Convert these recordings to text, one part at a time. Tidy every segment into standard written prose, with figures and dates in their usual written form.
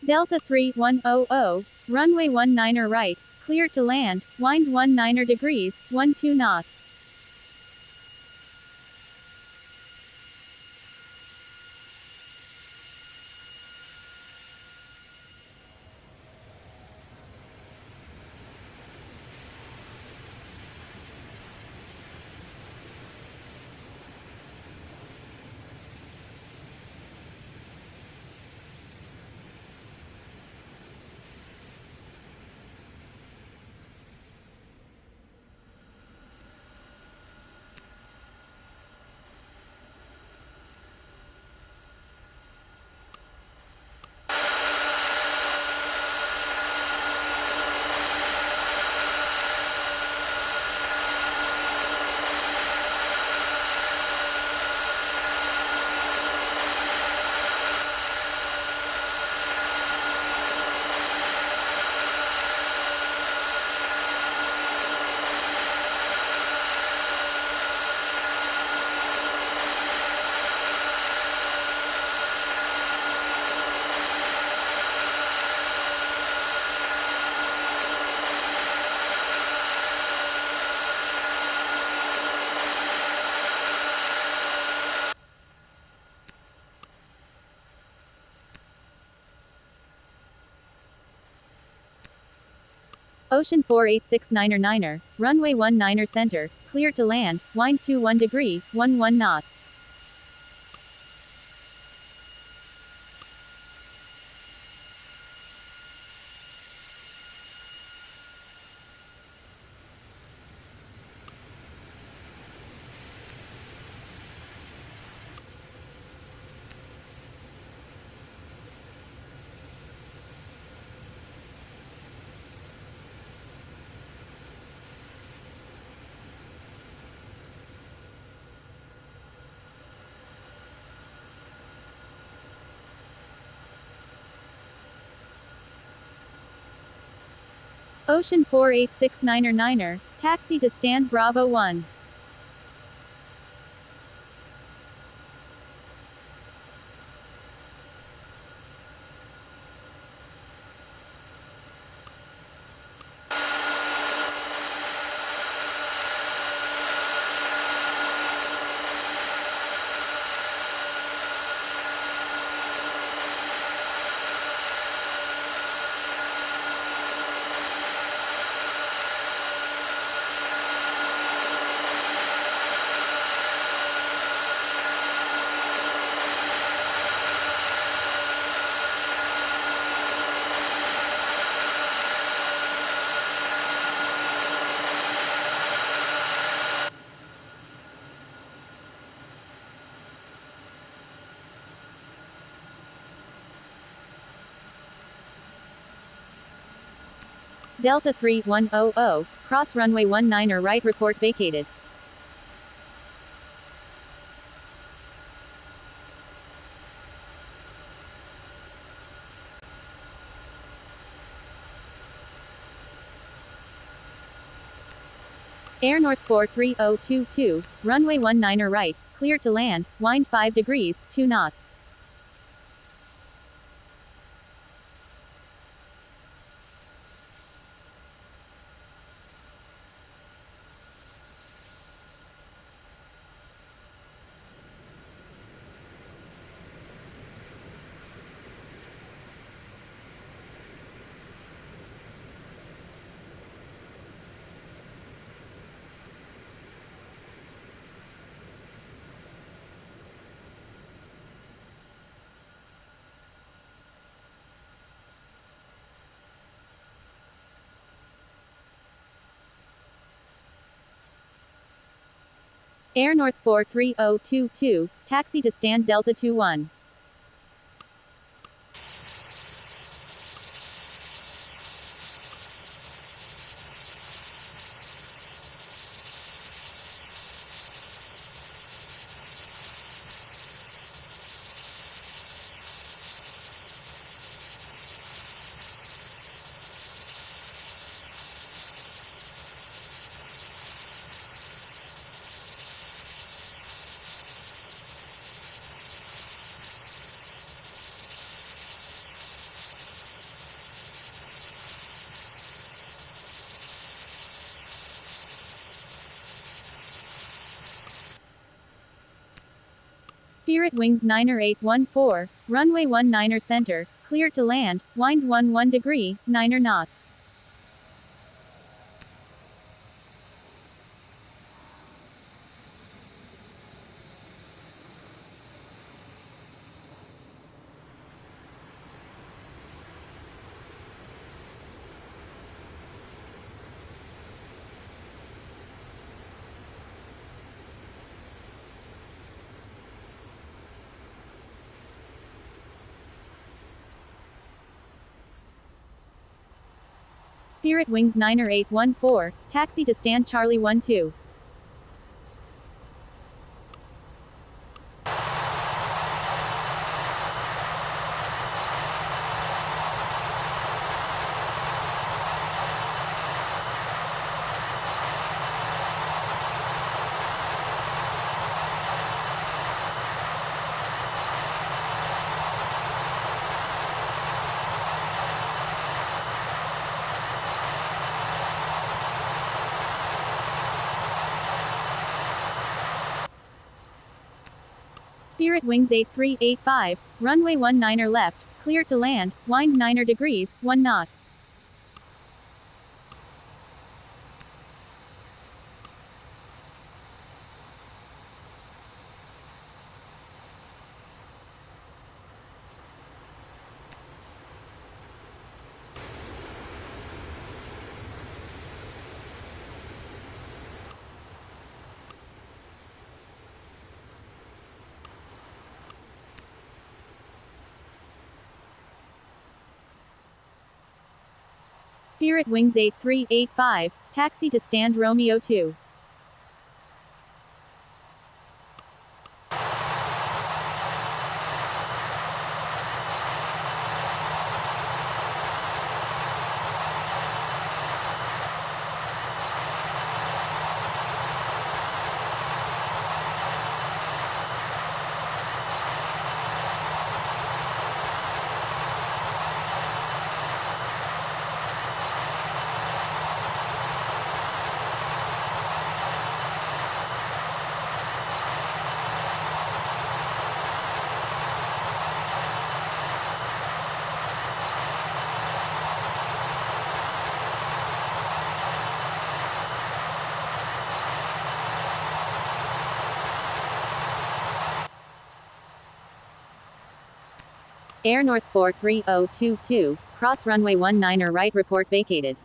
Delta 3100, runway 19er right, clear to land, wind 19er degrees, 12 knots. Ocean 4869er, runway 19er center, clear to land, wind 21 degree, 11 knots. Ocean 4869er, taxi to stand Bravo 1. Delta 3100, cross runway 19er right, report vacated. Air North 43022, runway 19er right, clear to land, wind 5 degrees, 2 knots. Air North 43022, taxi to stand Delta 21. Spirit Wings 9er814, runway 19er center, clear to land, wind 11 degree, 9er knots. Spirit Wings 9er814, taxi to stand Charlie 12. Spirit Wings 8385, runway 19er left, clear to land, wind 9er degrees, 1 knot. Spirit Wings 8385, taxi to stand Romeo 2. Air North 43022, cross runway 19er right, report vacated.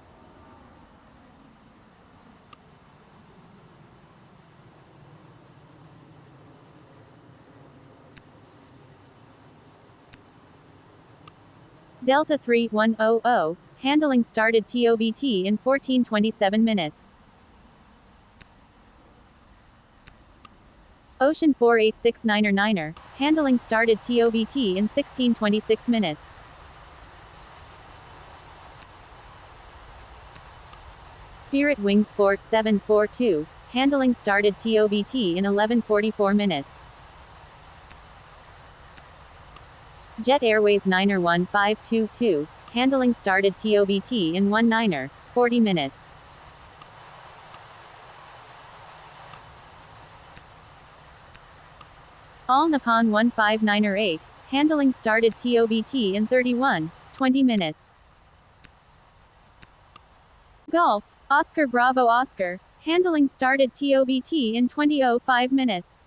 Delta 3100, handling started TOBT in 14:27 minutes. Ocean 4869er, handling started TOBT in 16:26 minutes. Spirit Wings 4742, handling started TOBT in 11:44 minutes. Jet Airways 9er1522, handling started TOBT in 19er, 40 minutes. All Nippon 159er8, handling started TOBT in 31:20 minutes. Gulf, Oscar Bravo Oscar, handling started TOBT in 20:05 minutes.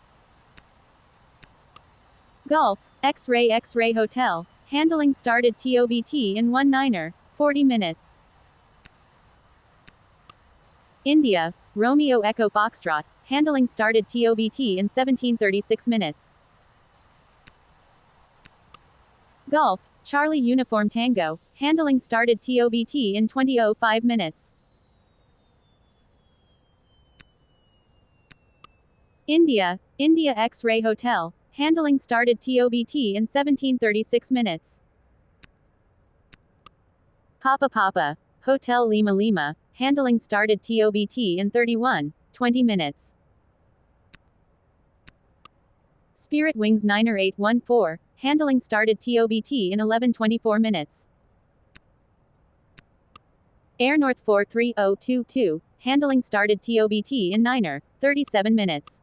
Gulf, X-Ray Hotel, handling started TOBT in 19er, 40 minutes. India, Romeo Echo Foxtrot, handling started TOBT in 17:36 minutes. Gulf, Charlie Uniform Tango, handling started TOBT in 20:05 minutes. India, India X-Ray Hotel, handling started TOBT in 17:36 minutes. Papa, Hotel Lima Lima, handling started TOBT in 31:20 minutes. Spirit Wings 9er814, handling started TOBT in 11:24 minutes. Air North 43022, handling started TOBT in 9er, 37 minutes.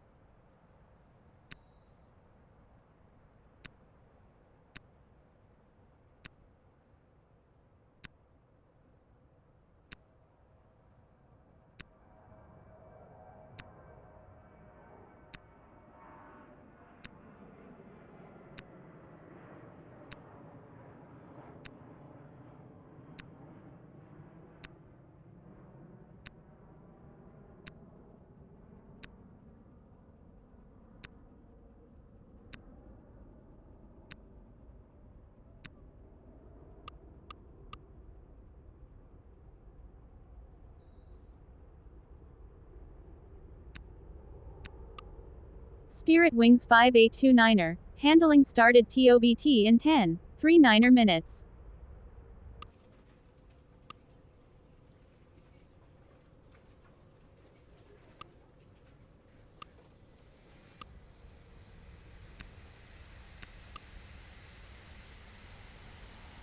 Spirit Wings 5829er. Handling started TOBT in 10.39 minutes.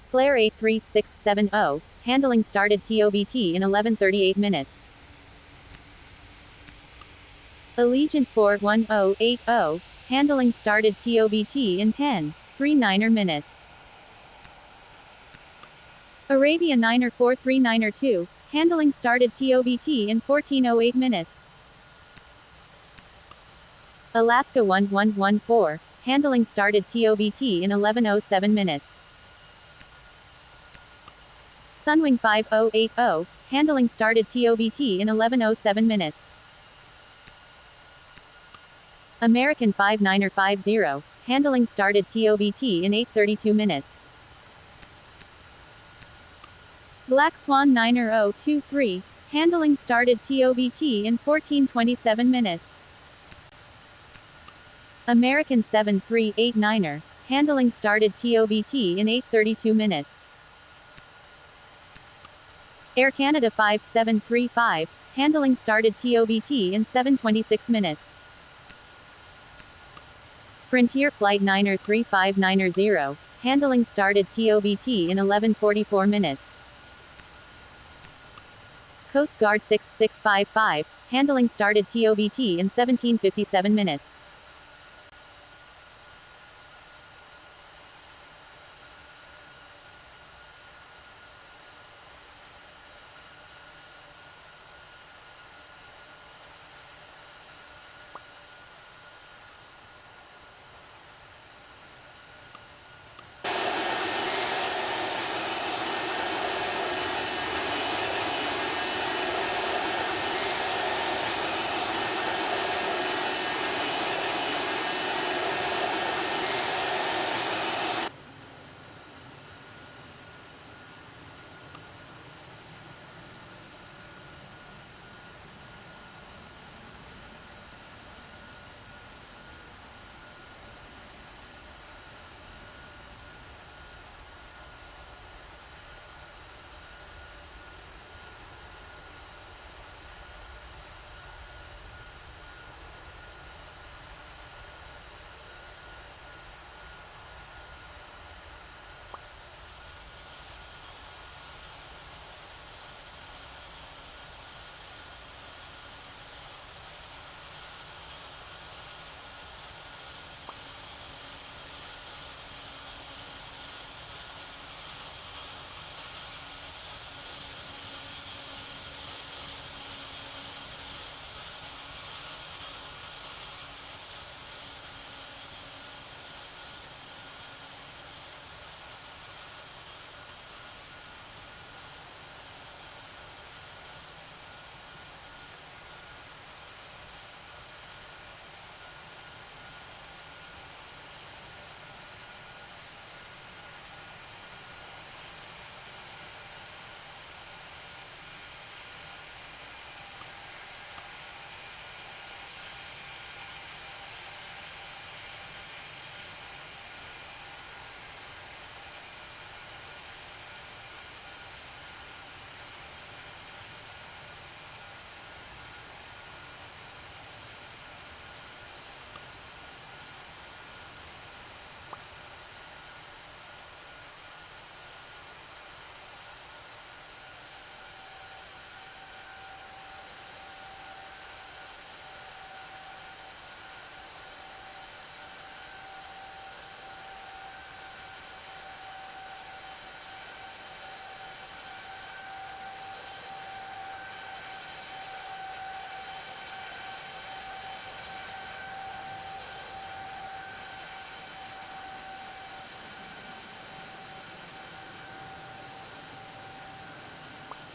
Flare 83670. Handling started TOBT in 11:38 minutes. Allegiant 41080. Handling started TOBT in 10.39 minutes. Arabia 9er 439er 2. Handling started TOBT in 14:08 minutes. Alaska 1114. Handling started TOBT in 11:07 minutes. Sunwing 5080. Handling started TOBT in 11:07 minutes. American 59er 50. Handling started TOBT in 8:32 minutes. Black Swan 9er 023. Handling started TOBT in 14:27 minutes. American 7389er. Handling started TOBT in 8:32 minutes. Air Canada 5735. Handling started TOBT in 7:26 minutes. Frontier Flight 9er 359er 0. Handling started TOBT in 11:44 minutes. Coast Guard 6655. Handling started TOBT in 17:57 minutes.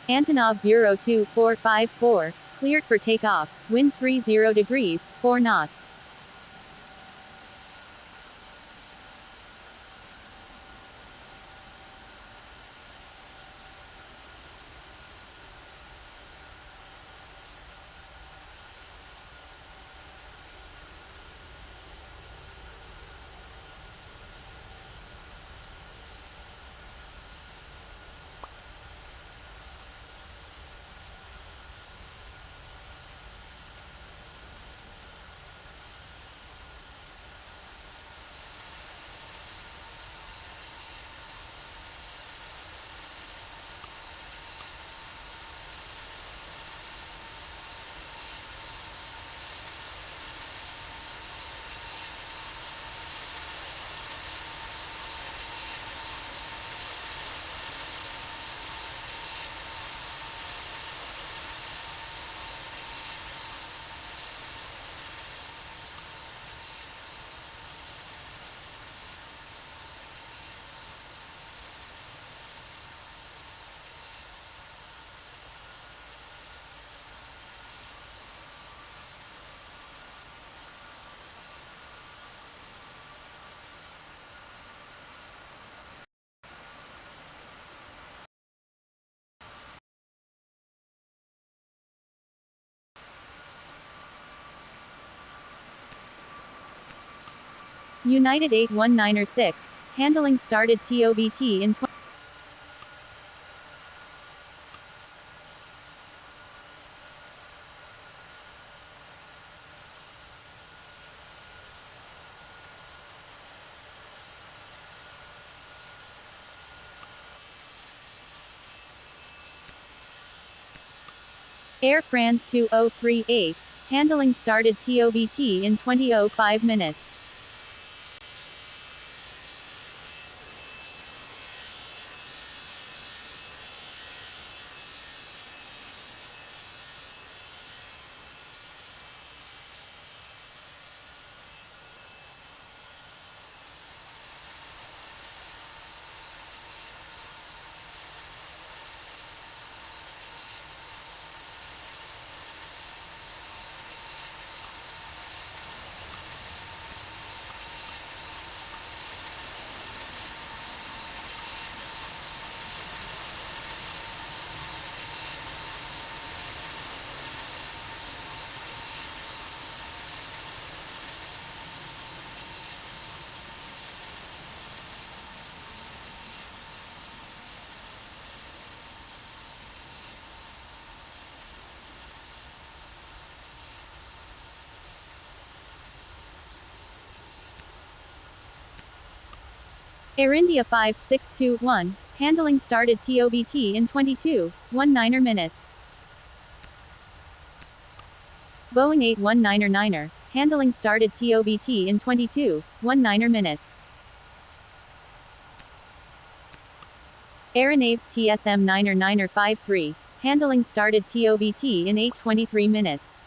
Antonov Bureau 2454. Cleared for takeoff. Wind 30 degrees, 4 knots. United 81906, handling started TOBT in Air France 2038, handling started TOBT in 20:05 minutes. Air India 5621, handling started TOBT in 22:19 minutes. Boeing 819er, handling started TOBT in 22:19 minutes. Aeronaves TSM 9er handling started TOBT in 8:23 minutes.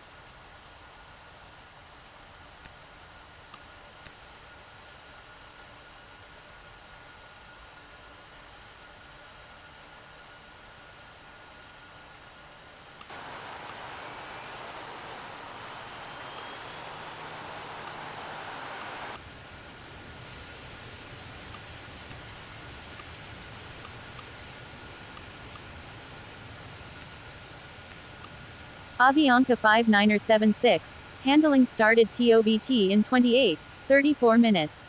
Avianca 59er handling started TOBT in 28:34 minutes.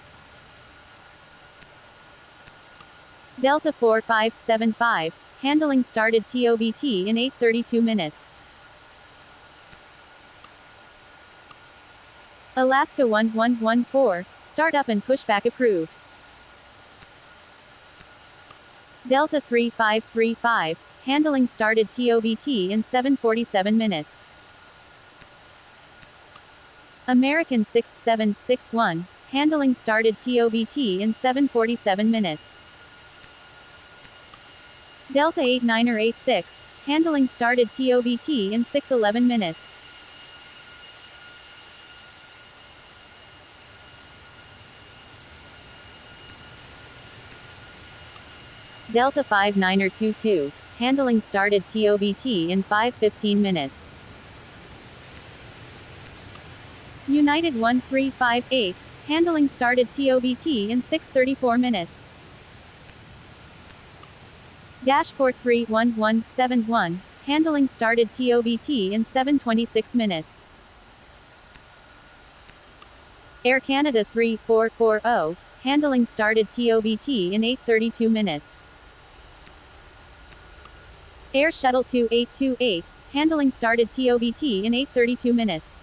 Delta 4575, handling started TOBT in 8:32 minutes. Alaska 1114, startup and pushback approved. Delta 3535, handling started TOBT in 7:47 minutes. American 6761, handling started TOBT in 7:47 minutes. Delta 89er 86, handling started TOBT in 6:11 minutes. Delta 59er handling started TOBT in 5:15 minutes. United 1358, handling started TOBT in 6:34 minutes. Dashport 31171, handling started TOBT in 7:26 minutes. Air Canada 3440, handling started TOBT in 8:32 minutes. Air Shuttle 2828, handling started TOBT in 8:32 minutes.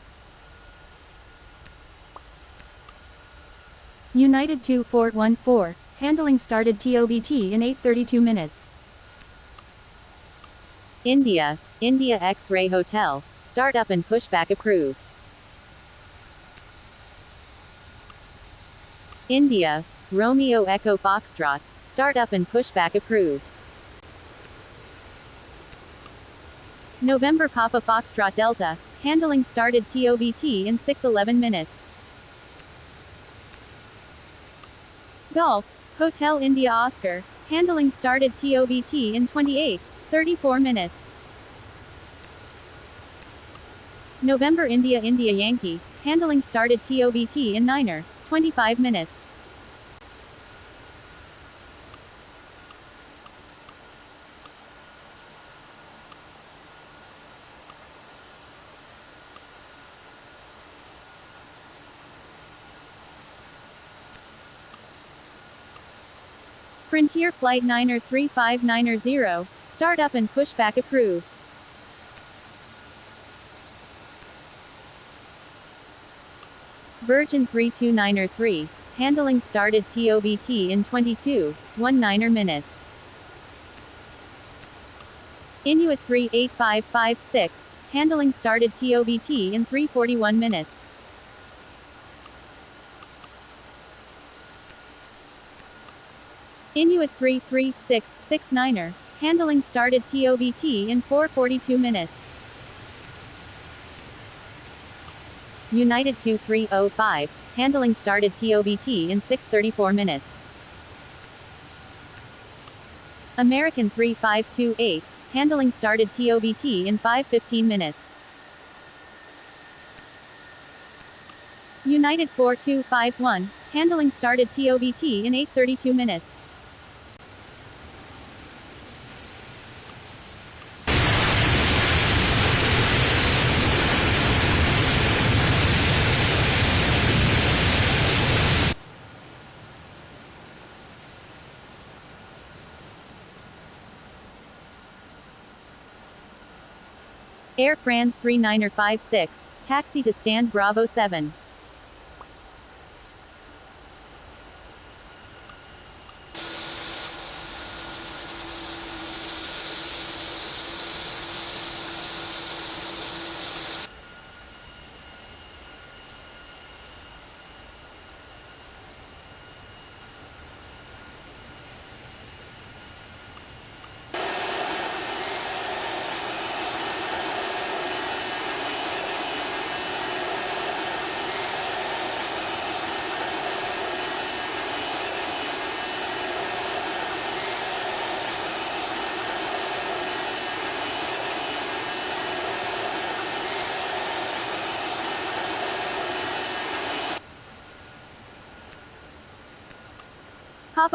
United 2414, handling started TOBT in 8:32 minutes. India X-Ray Hotel, startup and pushback approved. India, Romeo Echo Foxtrot, startup and pushback approved. November Papa Foxtrot Delta, handling started TOBT in 6:11 minutes. Gulf, Hotel India Oscar, handling started TOBT in 28:34 minutes. November India Yankee, handling started TOBT in 9:25 minutes. Frontier Flight 9er 3590, startup and pushback approved. Virgin 329er handling started TOBT in 22.19 minutes. Inuit 38556, handling started TOBT in 3:41 minutes. Inuit 33669er, handling started TOBT in 4:42 minutes. United 2305, handling started TOBT in 6:34 minutes. American 3528, handling started TOBT in 5:15 minutes. United 4251, handling started TOBT in 8:32 minutes. Air France 39er 56, taxi to stand Bravo 7.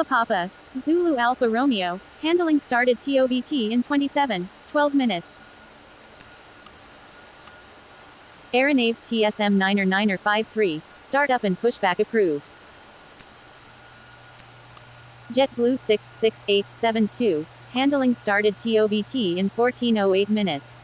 Papa Zulu Alpha Romeo, handling started TOBT in 27.12 minutes. Aeronaves TSM 9er startup and pushback approved. JetBlue 66872, handling started TOBT in 14:08 minutes.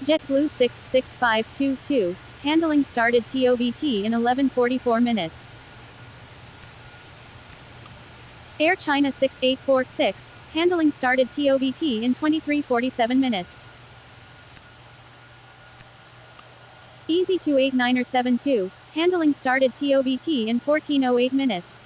JetBlue 66522, handling started TOBT in 11:44 minutes. Air China 6846, handling started TOBT in 23:47 minutes. Easy 289er 72, handling started TOBT in 14:08 minutes.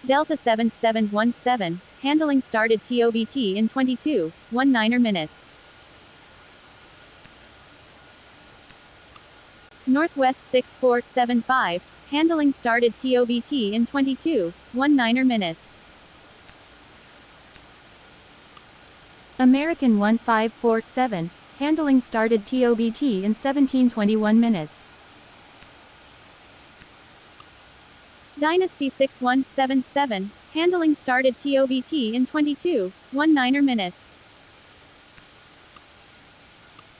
Delta 7717, handling started TOBT in 22.19 minutes. Northwest 6475, handling started TOBT in 22.19 minutes. American 1547, handling started TOBT in 17:21 minutes. Dynasty 6177, handling started TOBT in 22.19 minutes.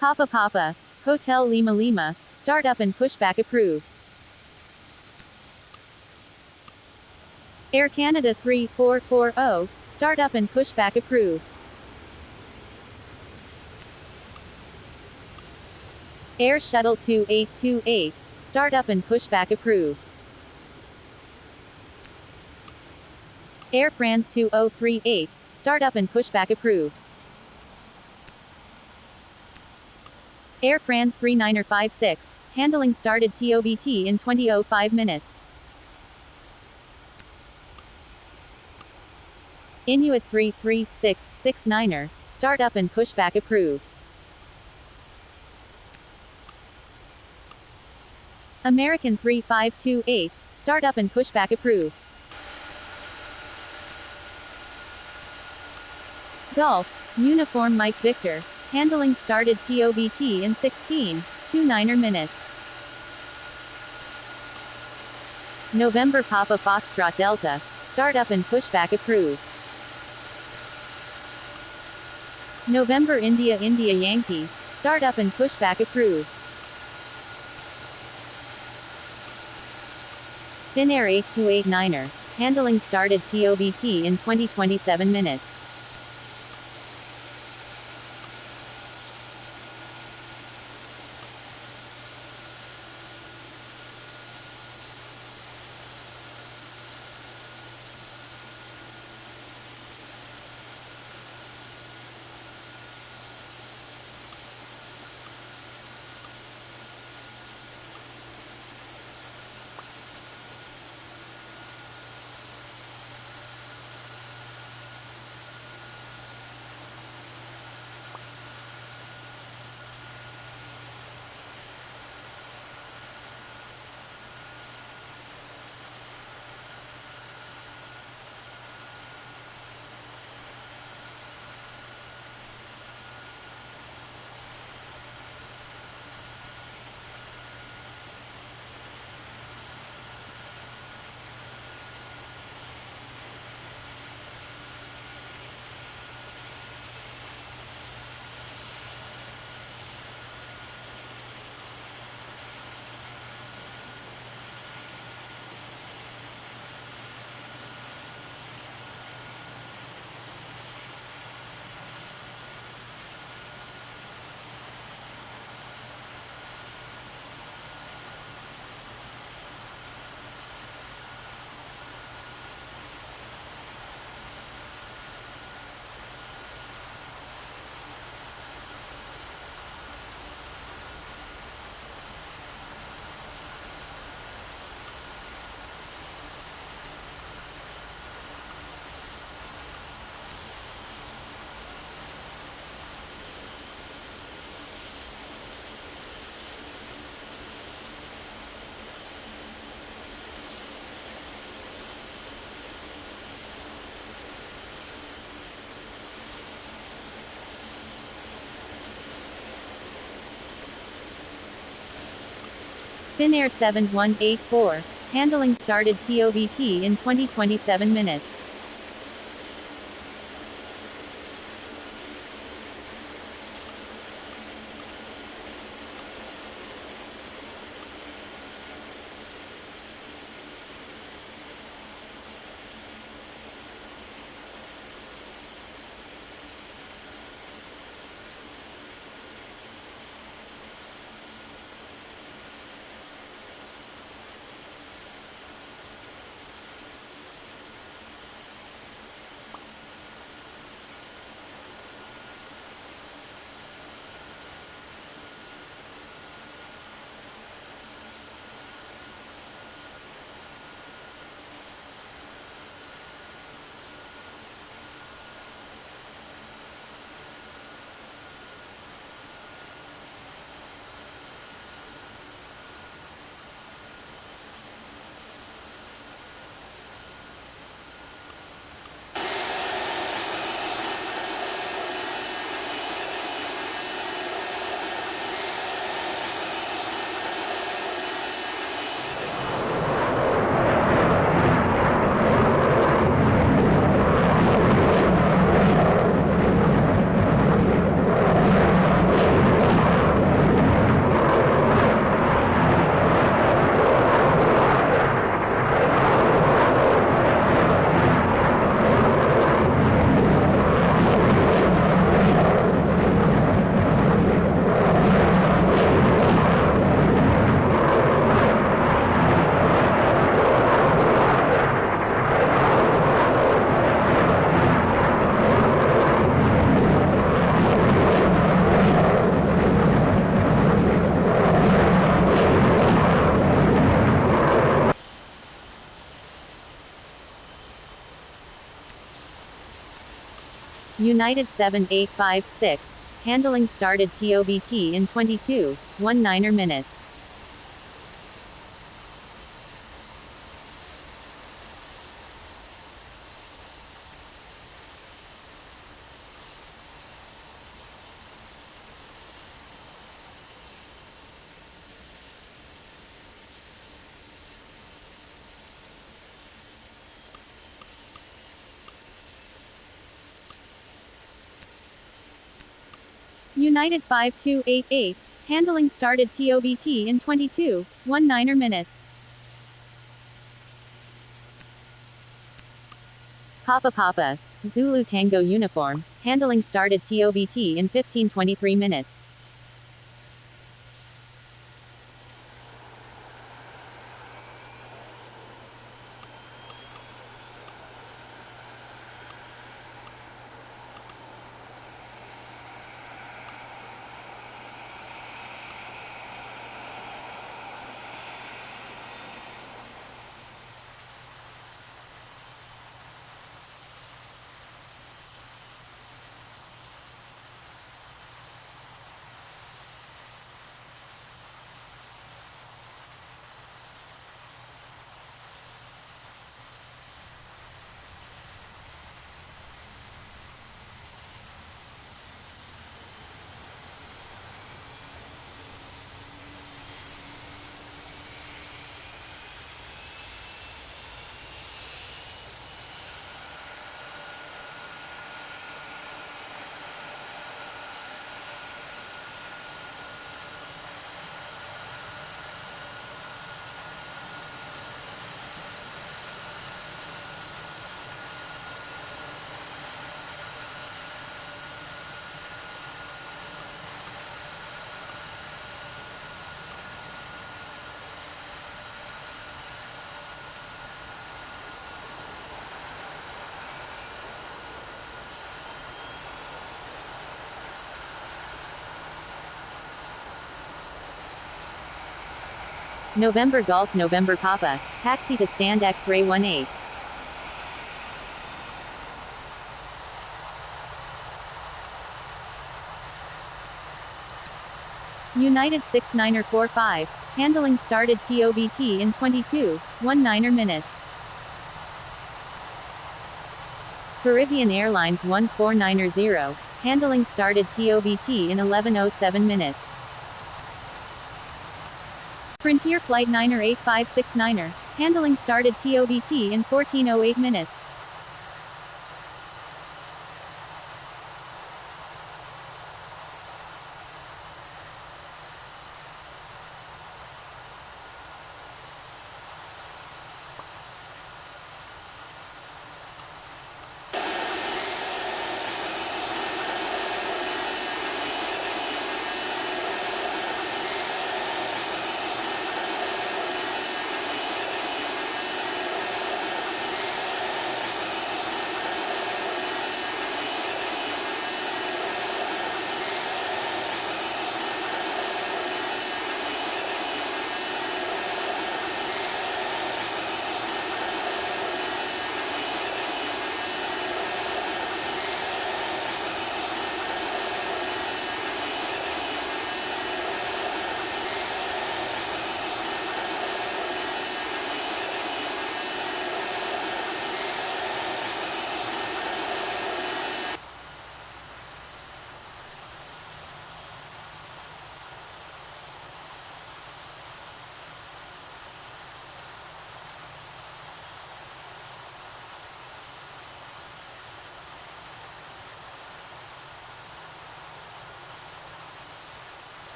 Papa Papa, Hotel Lima Lima, startup and pushback approved. Air Canada 3440, startup and pushback approved. Air Shuttle 2828, startup and pushback approved. Air France 2038, startup and pushback approved. Air France 3956, handling started TOBT in 20:05 minutes. Inuit 33669er, startup and pushback approved. American 3528, startup and pushback approved. Gulf, Uniform Mike Victor, handling started TOBT in 16.29 minutes. November Papa Foxtrot Delta, startup and pushback approved. November India India Yankee, startup and pushback approved. Finnair 8289er, handling started TOBT in 20:27 minutes. Finnair 7184, handling started TOBT in 20:27 minutes. United 7856, handling started TOBT in 22.19 minutes. United 5288, handling started TOBT in 22.19 minutes. Papa Zulu Tango uniform, handling started TOBT in 15:23 minutes. November Golf November Papa, taxi to stand X-ray 18. United 6945, handling started TOBT in 22.19 minutes. Caribbean Airlines 1490, handling started TOBT in 11:07 minutes. Frontier Flight 98569, handling started TOBT in 14:08 minutes.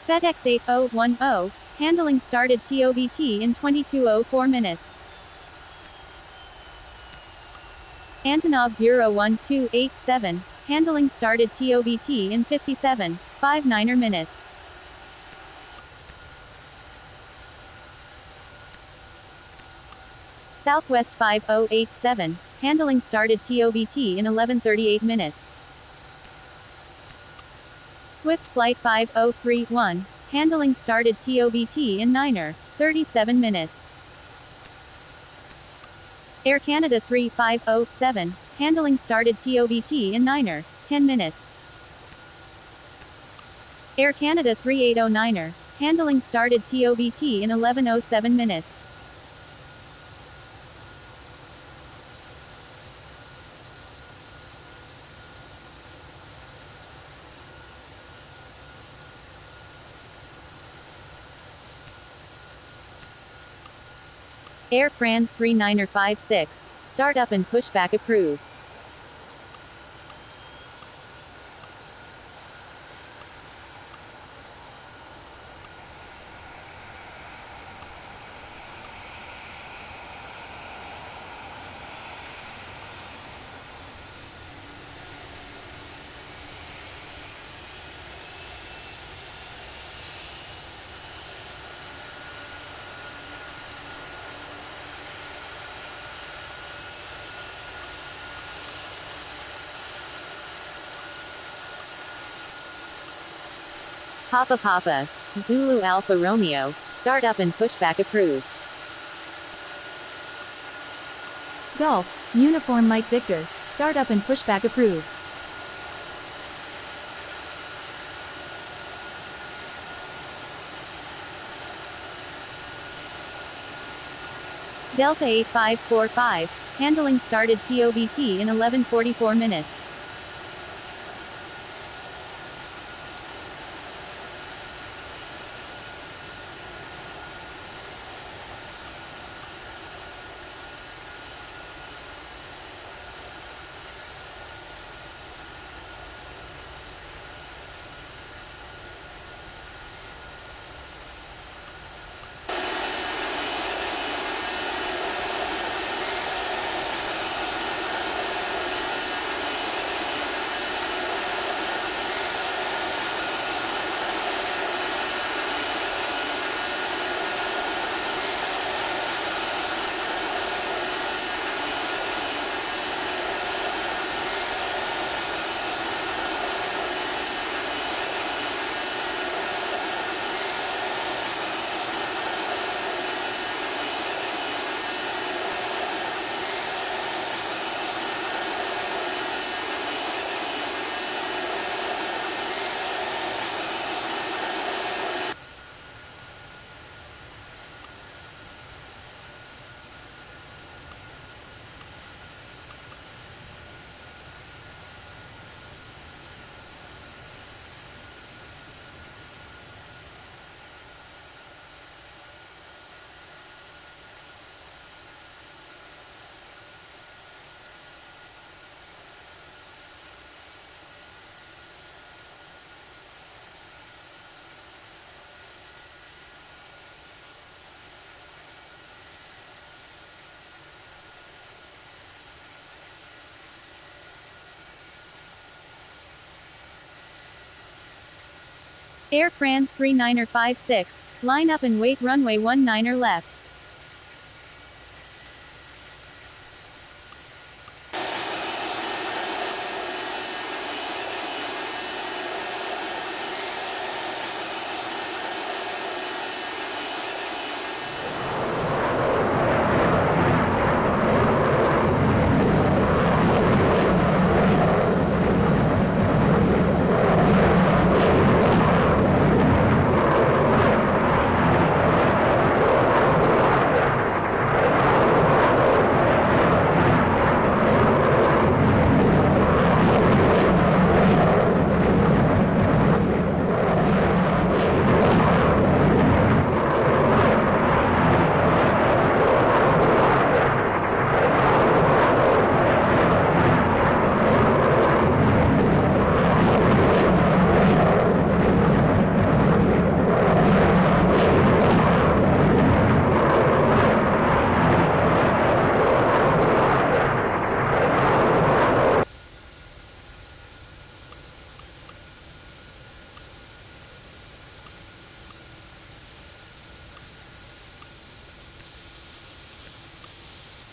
FedEx 8010, Handling started TOBT in 22:04 minutes. Antonov Bureau 1287. Handling started TOBT in 57.59 minutes. Southwest 5087. Handling started TOBT in 11:38 minutes. Swift Flight 5031. Handling started TOBT in 9:37 minutes. Air Canada 3507. Handling started TOBT in 9:10 minutes. Air Canada 3809. Handling started TOBT in 11:07 minutes. Air France 3956. Startup and pushback approved. Papa Papa. Zulu Alpha Romeo. Startup and pushback approved. Golf. Uniform Mike Victor. Startup and pushback approved. Delta 8545. Handling started TOBT in 11:44 minutes. Air France 3956. Line up and wait runway 19 left.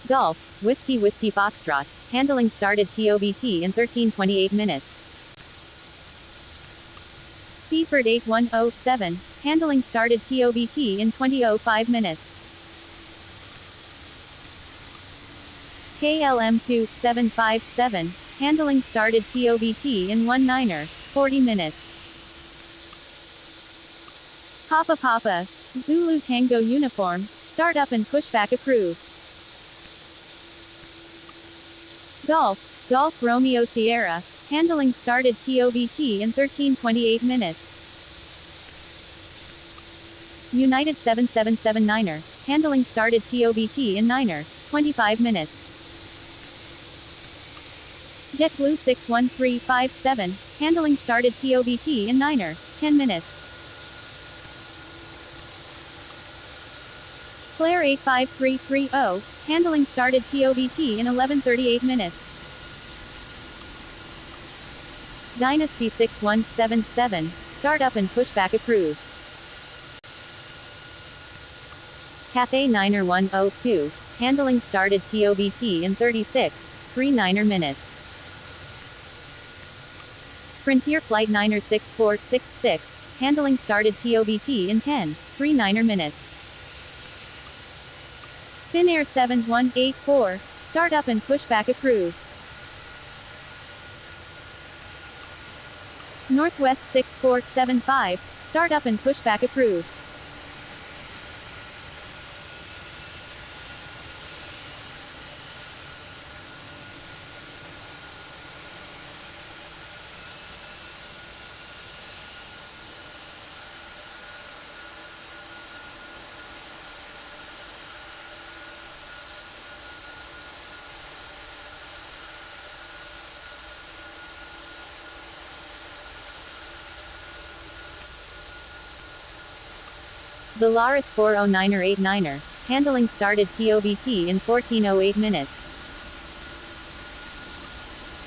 Golf, Whiskey Whiskey Foxtrot, handling started TOBT in 13:28 minutes. Speedbird 8107, handling started TOBT in 20:05 minutes. KLM 2757, handling started TOBT in 19:40 minutes. Papa Papa, Zulu Tango Uniform, startup and pushback approved. Golf, Golf Romeo Sierra, handling started TOBT in 13:28 minutes. United 7779er, handling started TOBT in 19:25 minutes. JetBlue 61357, handling started TOBT in 19:10 minutes. Flare 85330, handling started TOBT in 11:38 minutes. Dynasty 6177, startup and pushback approved. Cathay 9102, handling started TOBT in 36:39 minutes. Frontier Flight 96466, handling started TOBT in 10:39 minutes. Finnair 7184, startup and pushback approved. Northwest 6475, startup and pushback approved. Volaris 409er 89er, handling started TOBT in 14:08 minutes.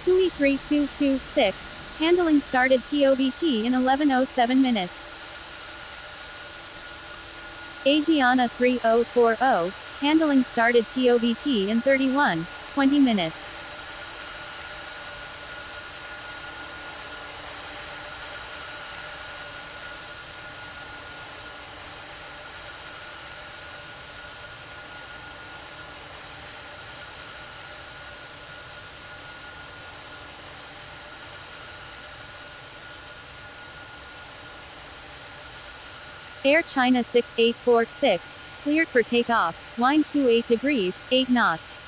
Kui 3226, handling started TOBT in 11:07 minutes. Agiana 3040, handling started TOBT in 31:20 minutes. Air China 6846, cleared for takeoff, wind 28 degrees, 8 knots.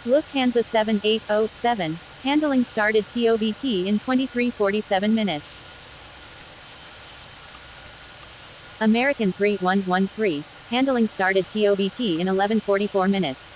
Lufthansa 7807, handling started TOBT in 23:47 minutes. American 3113, handling started TOBT in 11:44 minutes.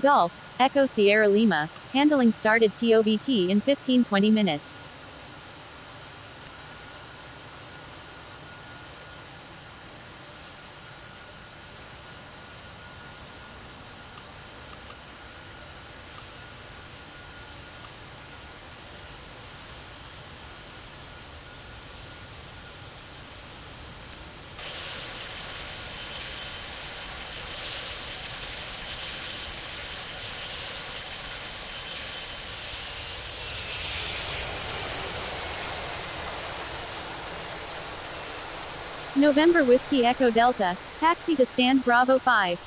Golf, Echo Sierra Lima, handling started TOBT in 15:20 minutes. November Whiskey Echo Delta, taxi to stand Bravo 5.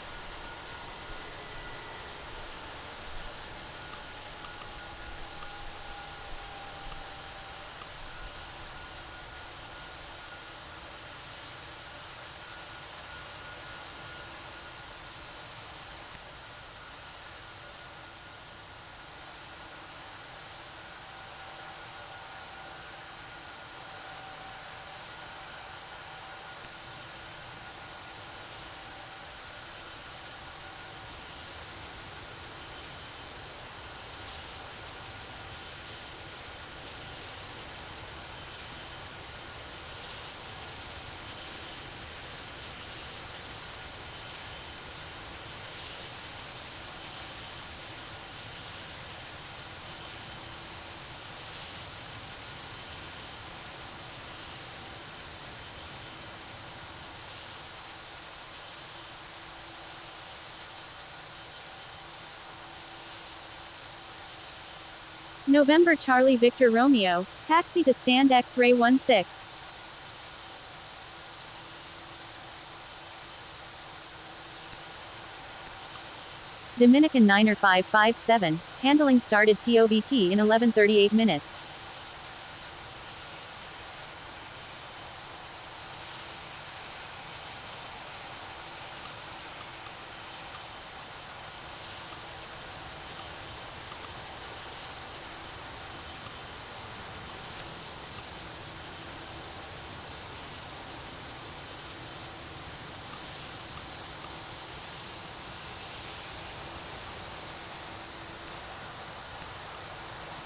November Charlie Victor Romeo, taxi to stand X-ray 16. Dominican Niner 557, handling started TOBT in 11:38 minutes.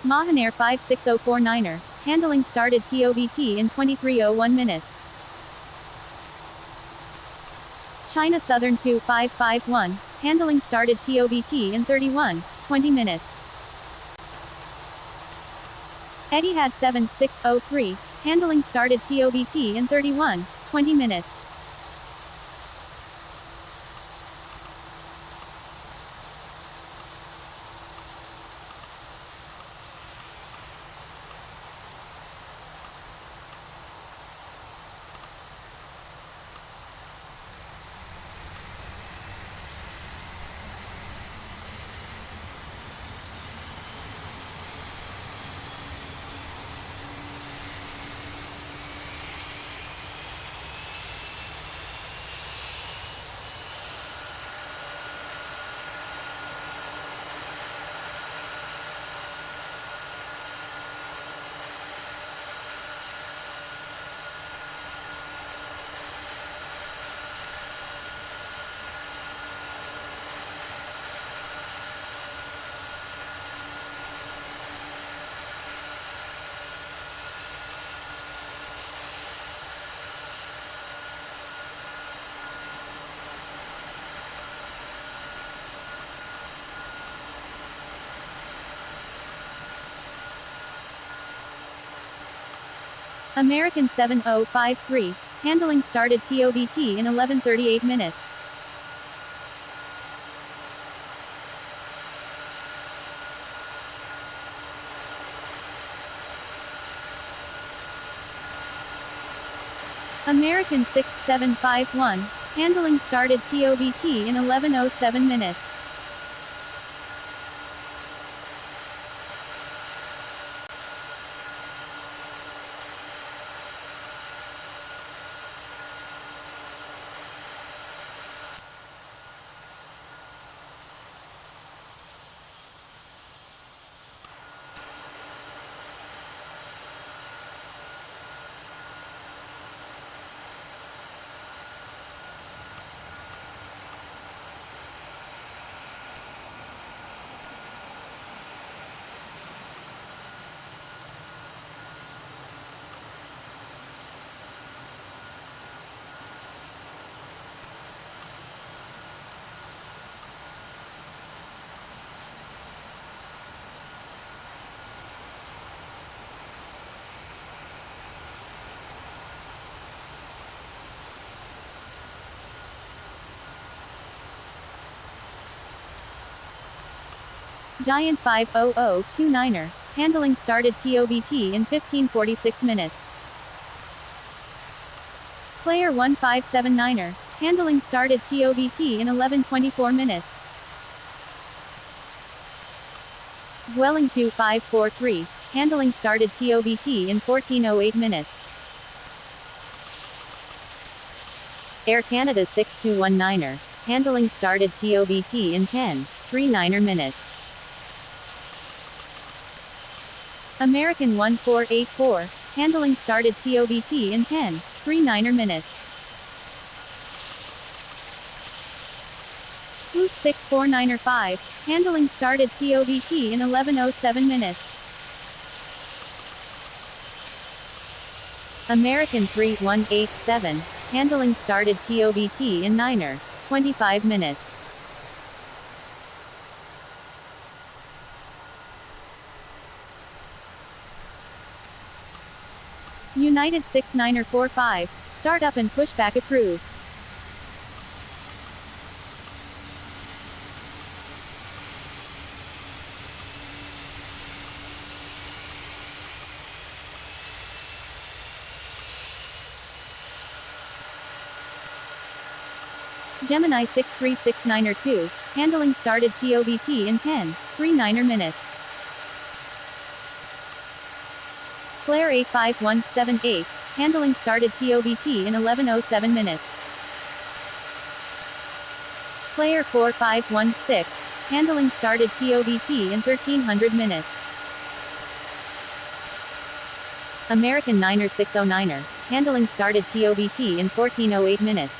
Mahanair 56049er, handling started TOBT in 23:01 minutes. China Southern 2551, handling started TOBT in 31:20 minutes. Etihad 7603, handling started TOBT in 31:20 minutes. American 7053, handling started TOBT in 11:38 minutes. American 6751, handling started TOBT in 11:07 minutes. Giant 50029er, handling started TOBT in 15:46 minutes. Player 1579er. Handling started TOBT in 11:24 minutes. Dwelling 2543. Handling started TOBT in 14:08 minutes. Air Canada 6219er. Handling started TOBT in 10:39 minutes. American 1484. Handling started TOBT in 10:39 minutes. Swoop 649er 5. Handling started TOBT in 11:07 minutes. American 3187. Handling started TOBT in 9:25 minutes. United 69er 45. Startup and pushback approved. Gemini 6369er 2. Handling started TOBT in 10:39 minutes. Flare 85178. Handling started TOBT in 11:07 minutes. Player 4516. Handling started TOBT in 1300 minutes. American 9609er. Handling started TOBT in 14:08 minutes.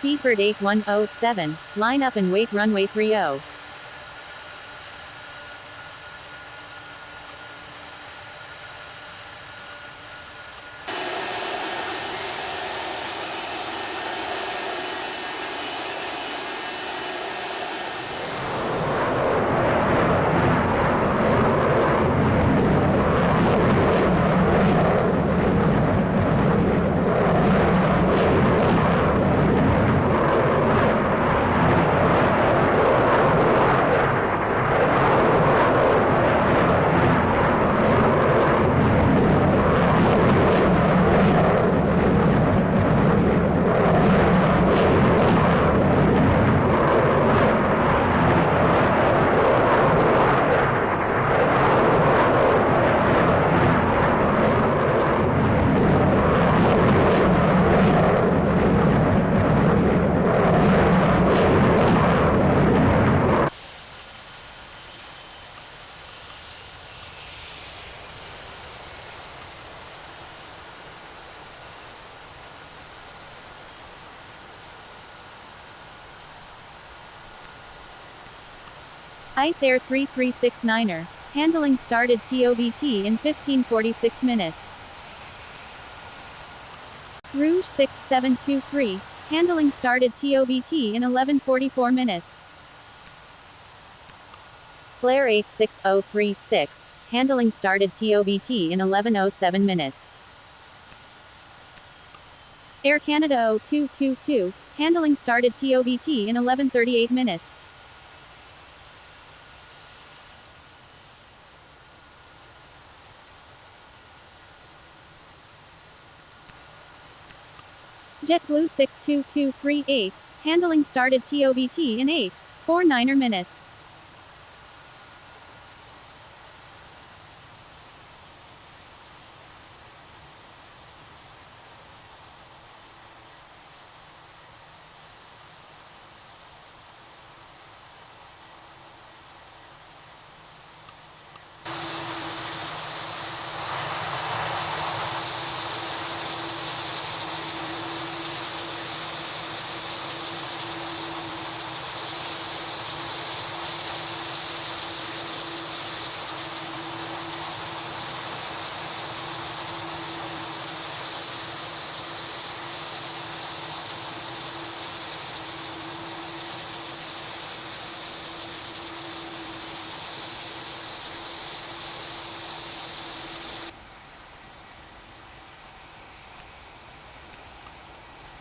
Speedbird 8107. Line up and wait runway 30. Ice Air 3369er. Handling started TOBT in 15:46 minutes. Rouge 6723. Handling started TOBT in 11:44 minutes. Flare 86036. Handling started TOBT in 11:07 minutes. Air Canada 0222. Handling started TOBT in 11:38 minutes. JetBlue 62238. Handling started TOBT in 8:49 minutes.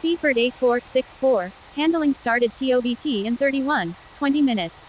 Speedbird 8464. Handling started TOBT in 31:20 minutes.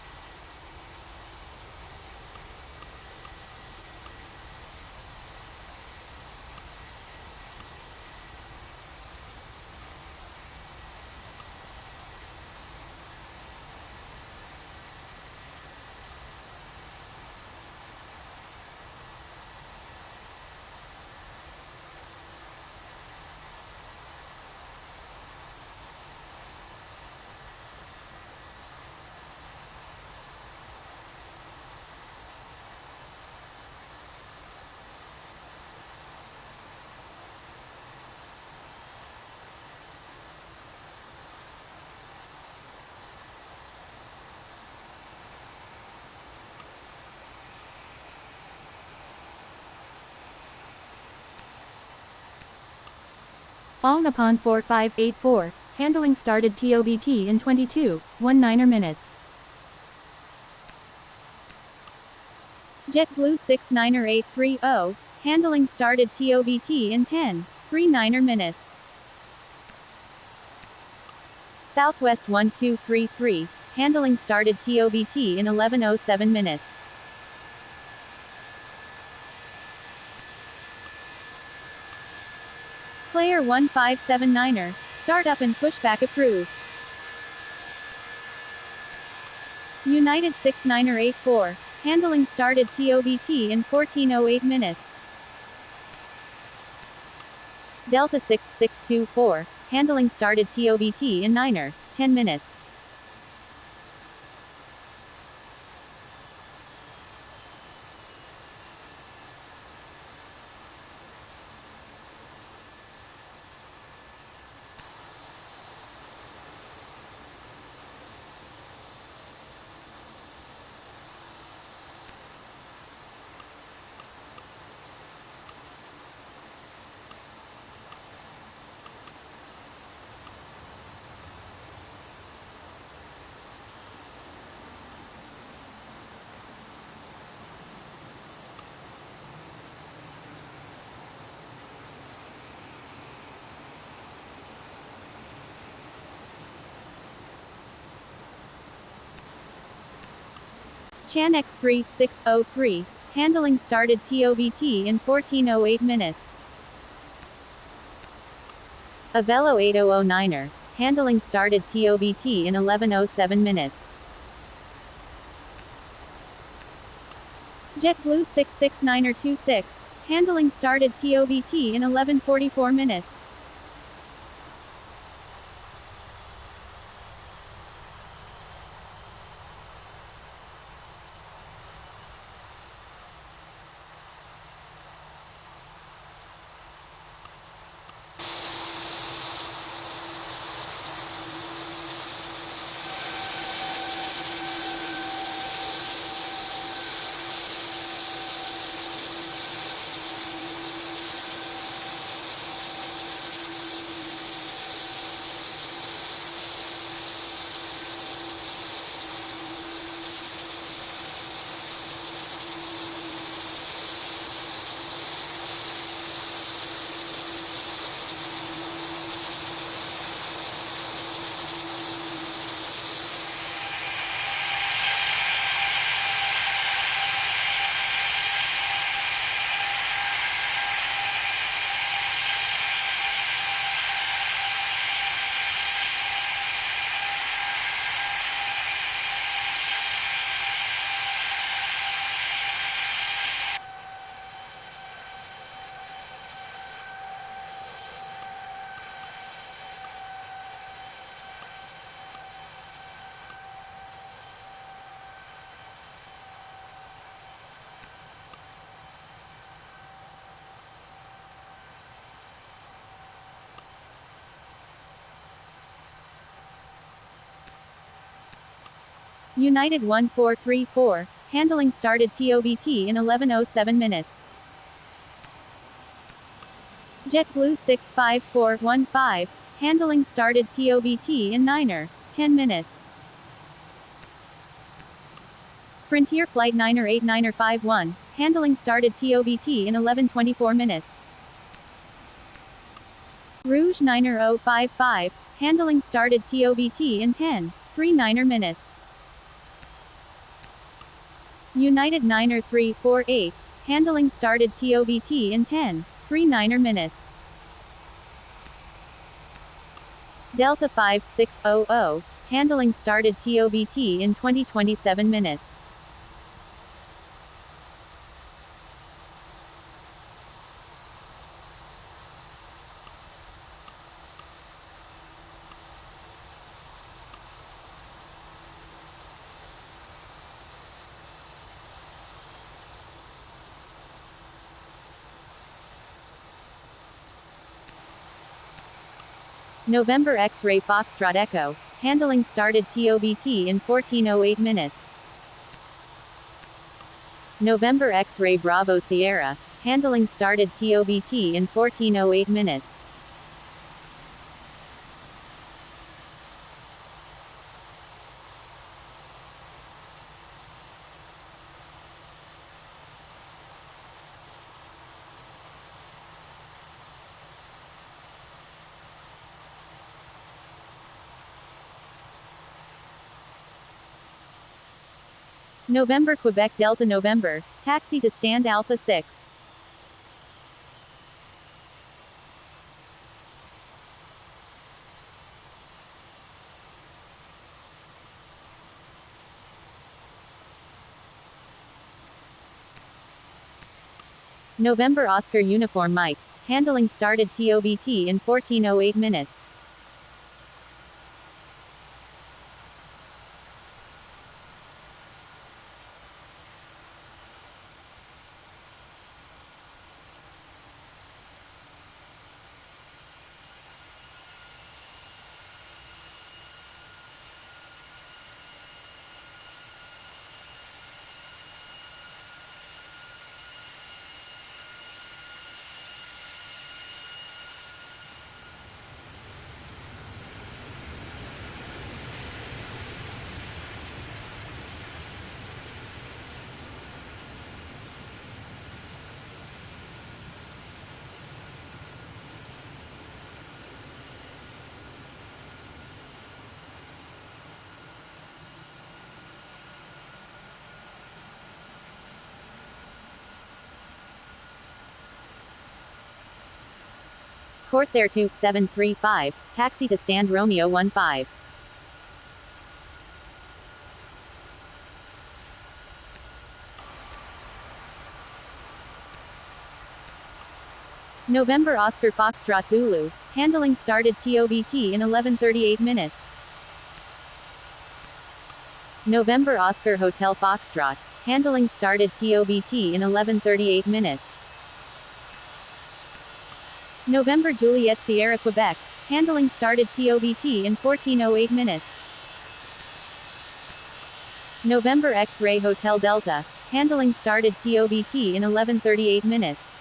All Nippon 4584. Handling started TOBT in 22:19 minutes. JetBlue 69830. Handling started TOBT in 10:39 minutes. Southwest 1233. Handling started TOBT in 11:07 minutes. Player 1579er. Startup and pushback approved. United 69er84. Handling started TOBT in 14:08 minutes. Delta 6624. Handling started TOBT in 9:10 minutes. Chan X3603. Handling started TOBT in 14:08 minutes. Avelo 8009er. Handling started TOBT in 11:07 minutes. JetBlue 669er26. Handling started TOBT in 11:44 minutes. United 1434, handling started TOBT in 11:07 minutes. JetBlue 65415, handling started TOBT in 9:10 minutes. Frontier Flight 98951, handling started TOBT in 11:24 minutes. Rouge 90055, handling started TOBT in 10:39 minutes. United 90348, handling started TOBT in 10:39 minutes. Delta 5600, handling started TOBT in 20:27 minutes. November X-Ray Foxtrot Echo, handling started TOBT in 14:08 minutes. November X-Ray Bravo Sierra, handling started TOBT in 14:08 minutes. November Quebec Delta November, taxi to stand Alpha 6. November Oscar Uniform Mike, handling started TOBT in 14:08 minutes. Corsair 2735, taxi to stand Romeo 15. November Oscar Foxtrot Zulu, handling started TOBT in 11:38 minutes. November Oscar Hotel Foxtrot, handling started TOBT in 11:38 minutes. November Juliet Sierra Quebec, handling started TOBT in 14:08 minutes. November X-Ray Hotel Delta, handling started TOBT in 11:38 minutes.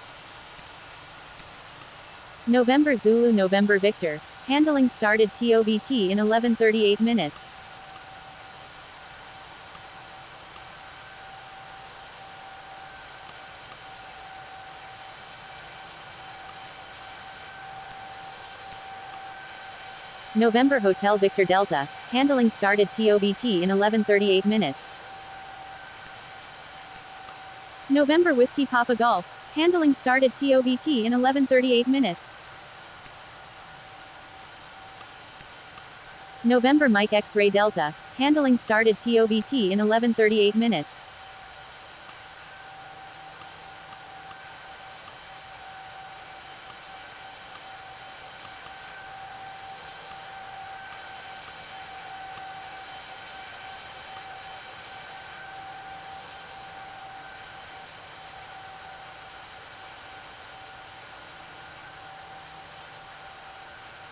November Zulu November Victor, handling started TOBT in 11:38 minutes. November Hotel Victor Delta, handling started TOBT in 11:38 minutes. November Whiskey Papa Golf, handling started TOBT in 11:38 minutes. November Mike X-Ray Delta, handling started TOBT in 11:38 minutes.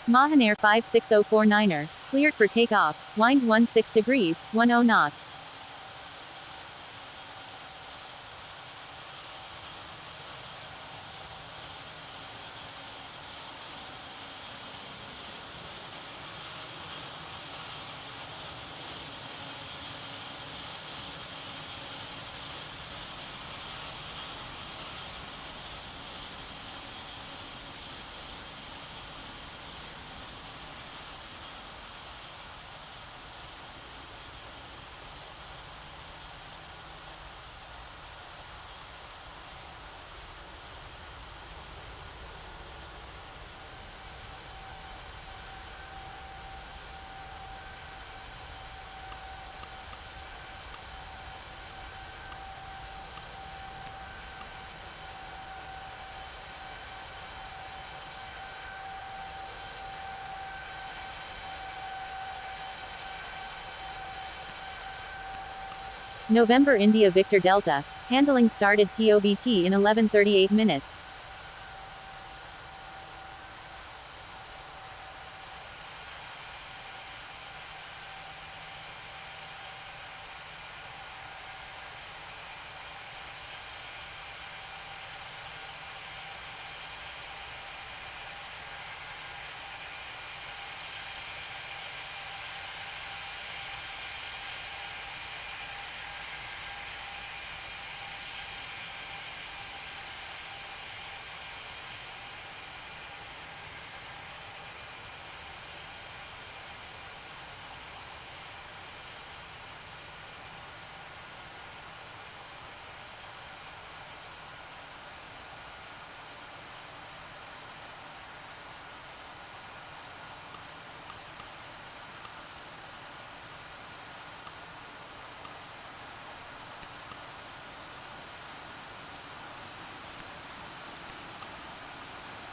Mahanair 56049er, cleared for takeoff, wind 16 degrees, 10 knots. November India Victor Delta. Handling started TOBT in 11:38 minutes.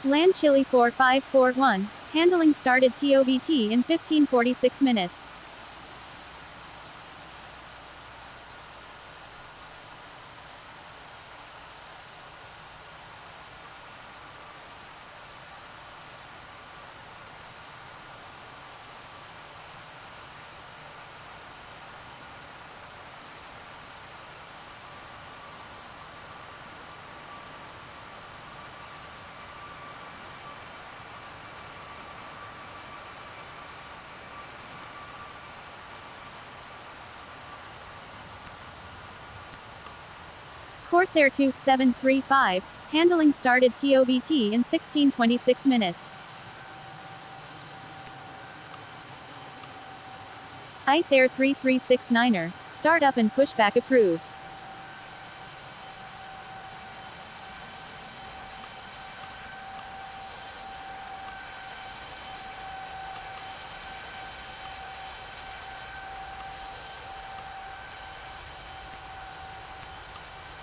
Land Chile 4541. Handling started TOBT in 15:46 minutes. Corsair 2735. Handling started TOBT in 16:26 minutes. Ice Air 3369er. Startup and pushback approved.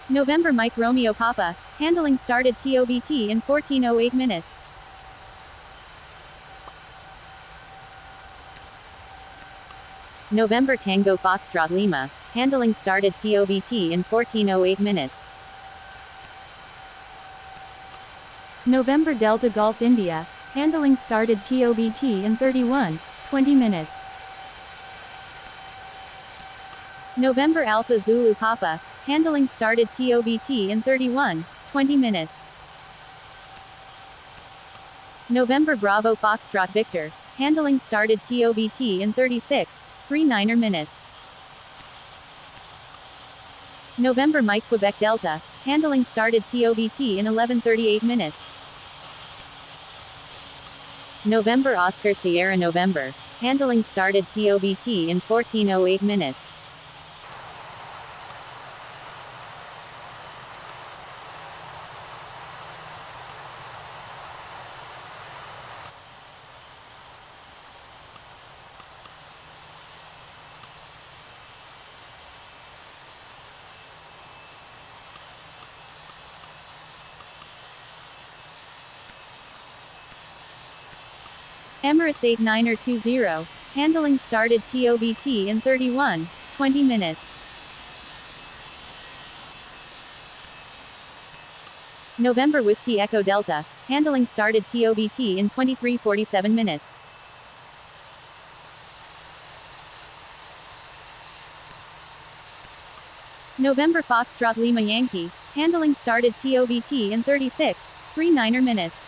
November Mike Romeo Papa. Handling started TOBT in 14:08 minutes. November Tango Foxtrot Lima. Handling started TOBT in 14:08 minutes. November Delta Golf India. Handling started TOBT in 31:20 minutes. November Alpha Zulu Papa. Handling started TOBT in 31:20 minutes. November Bravo Foxtrot Victor. Handling started TOBT in 36:39 minutes. November Mike Quebec Delta. Handling started TOBT in 11:38 minutes. November Oscar Sierra November. Handling started TOBT in 14:08 minutes. Emirates 89er20. Handling started TOBT in 31:20 minutes. November Whiskey Echo Delta. Handling started TOBT in 23:47 minutes. November Foxtrot Lima Yankee. Handling started TOBT in 36:39 minutes.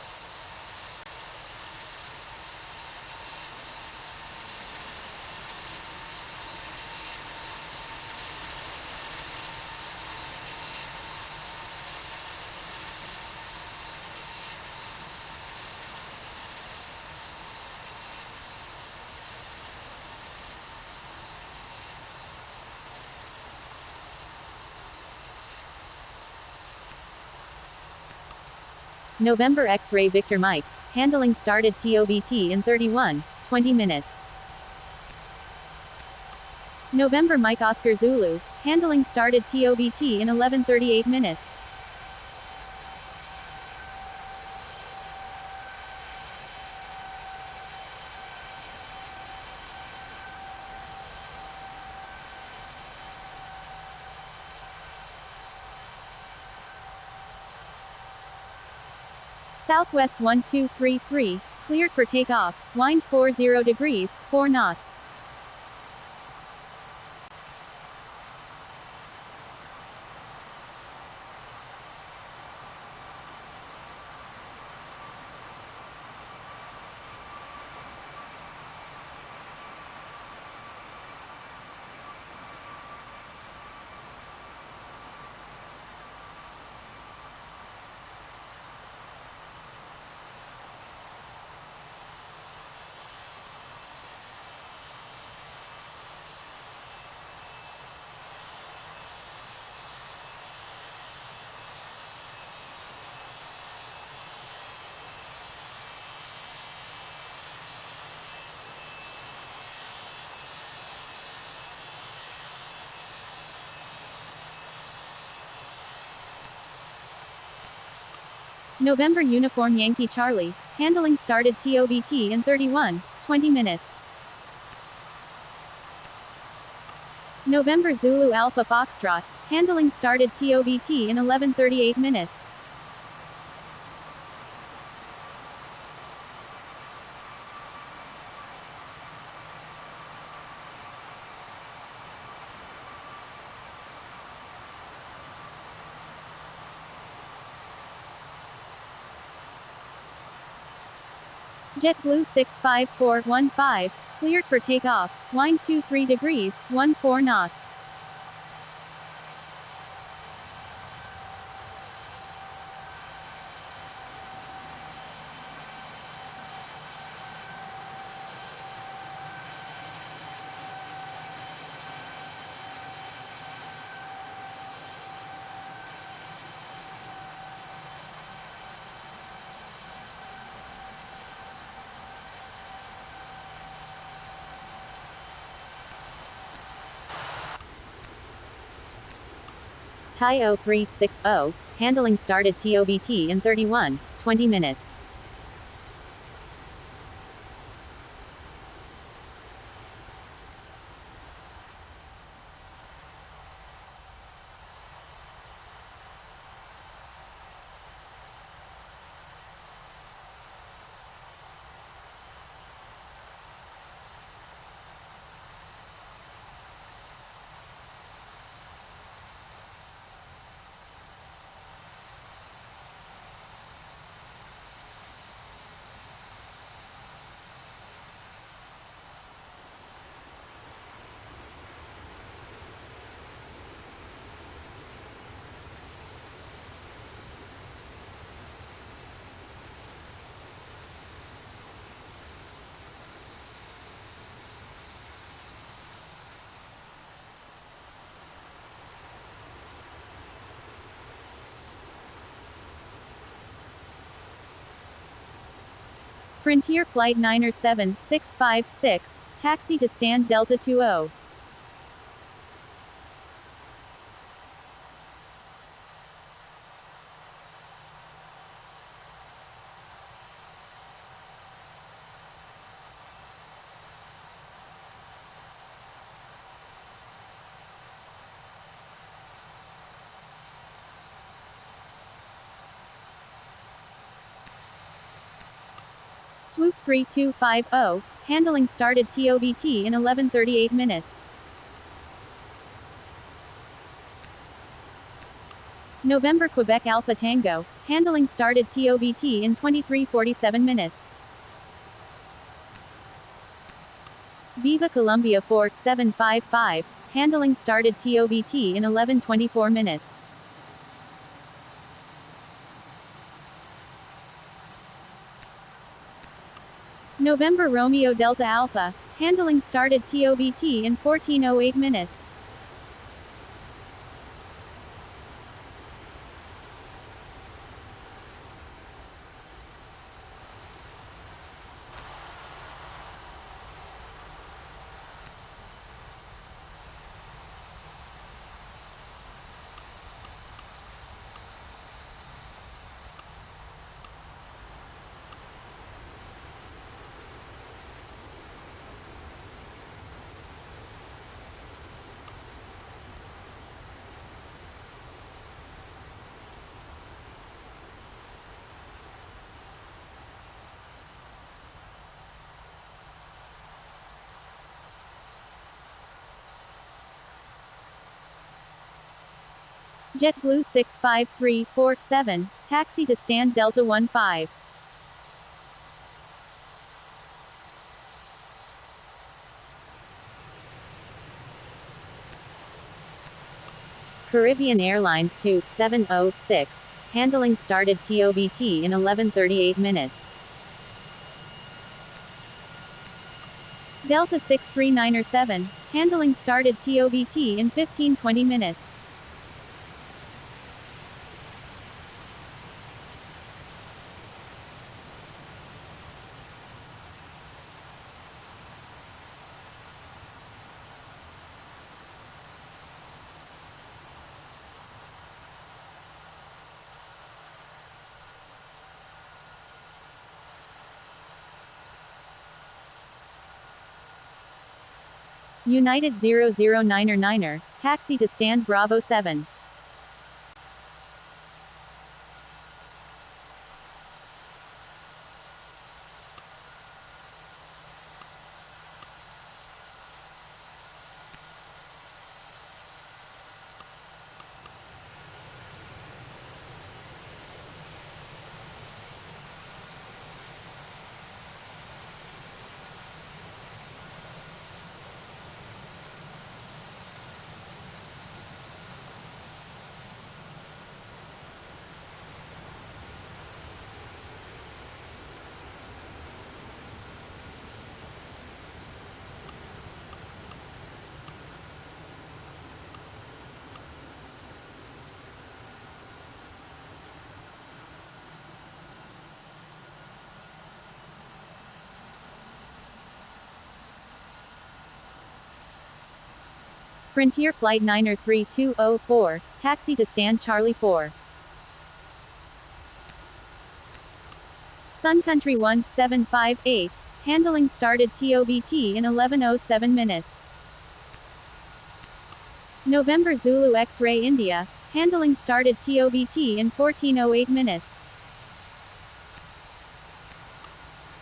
November X-Ray Victor Mike. Handling started TOBT in 31:20 minutes. November Mike Oscar Zulu. Handling started TOBT in 11:38 minutes. Southwest 1233, cleared for takeoff, wind 40 degrees, 4 knots. November Uniform Yankee Charlie, handling started TOBT in 20 minutes. November Zulu Alpha Foxtrot, handling started TOBT in 11:38 minutes. JetBlue 65415, cleared for takeoff, wind 23 degrees, 14 knots. Thai 0360, handling started TOBT in 20 minutes. Frontier Flight 97656, taxi to stand Delta 20. Swoop 3250, handling started TOBT in 11:38 minutes. November Quebec Alpha Tango, handling started TOBT in 23:47 minutes. Viva Colombia 4755, handling started TOBT in 11:24 minutes. November Romeo Delta Alpha, handling started TOBT in 14:08 minutes. JetBlue 65347, taxi to stand Delta 15. Caribbean Airlines 2706, handling started TOBT in 11:38 minutes. Delta 63907, handling started TOBT in 15:20 minutes. United 009er, taxi to stand Bravo 7. Frontier Flight 9er3204, taxi to stand Charlie 4. Sun Country 1758, handling started TOBT in 11:07 minutes. November Zulu X-Ray India, handling started TOBT in 14:08 minutes.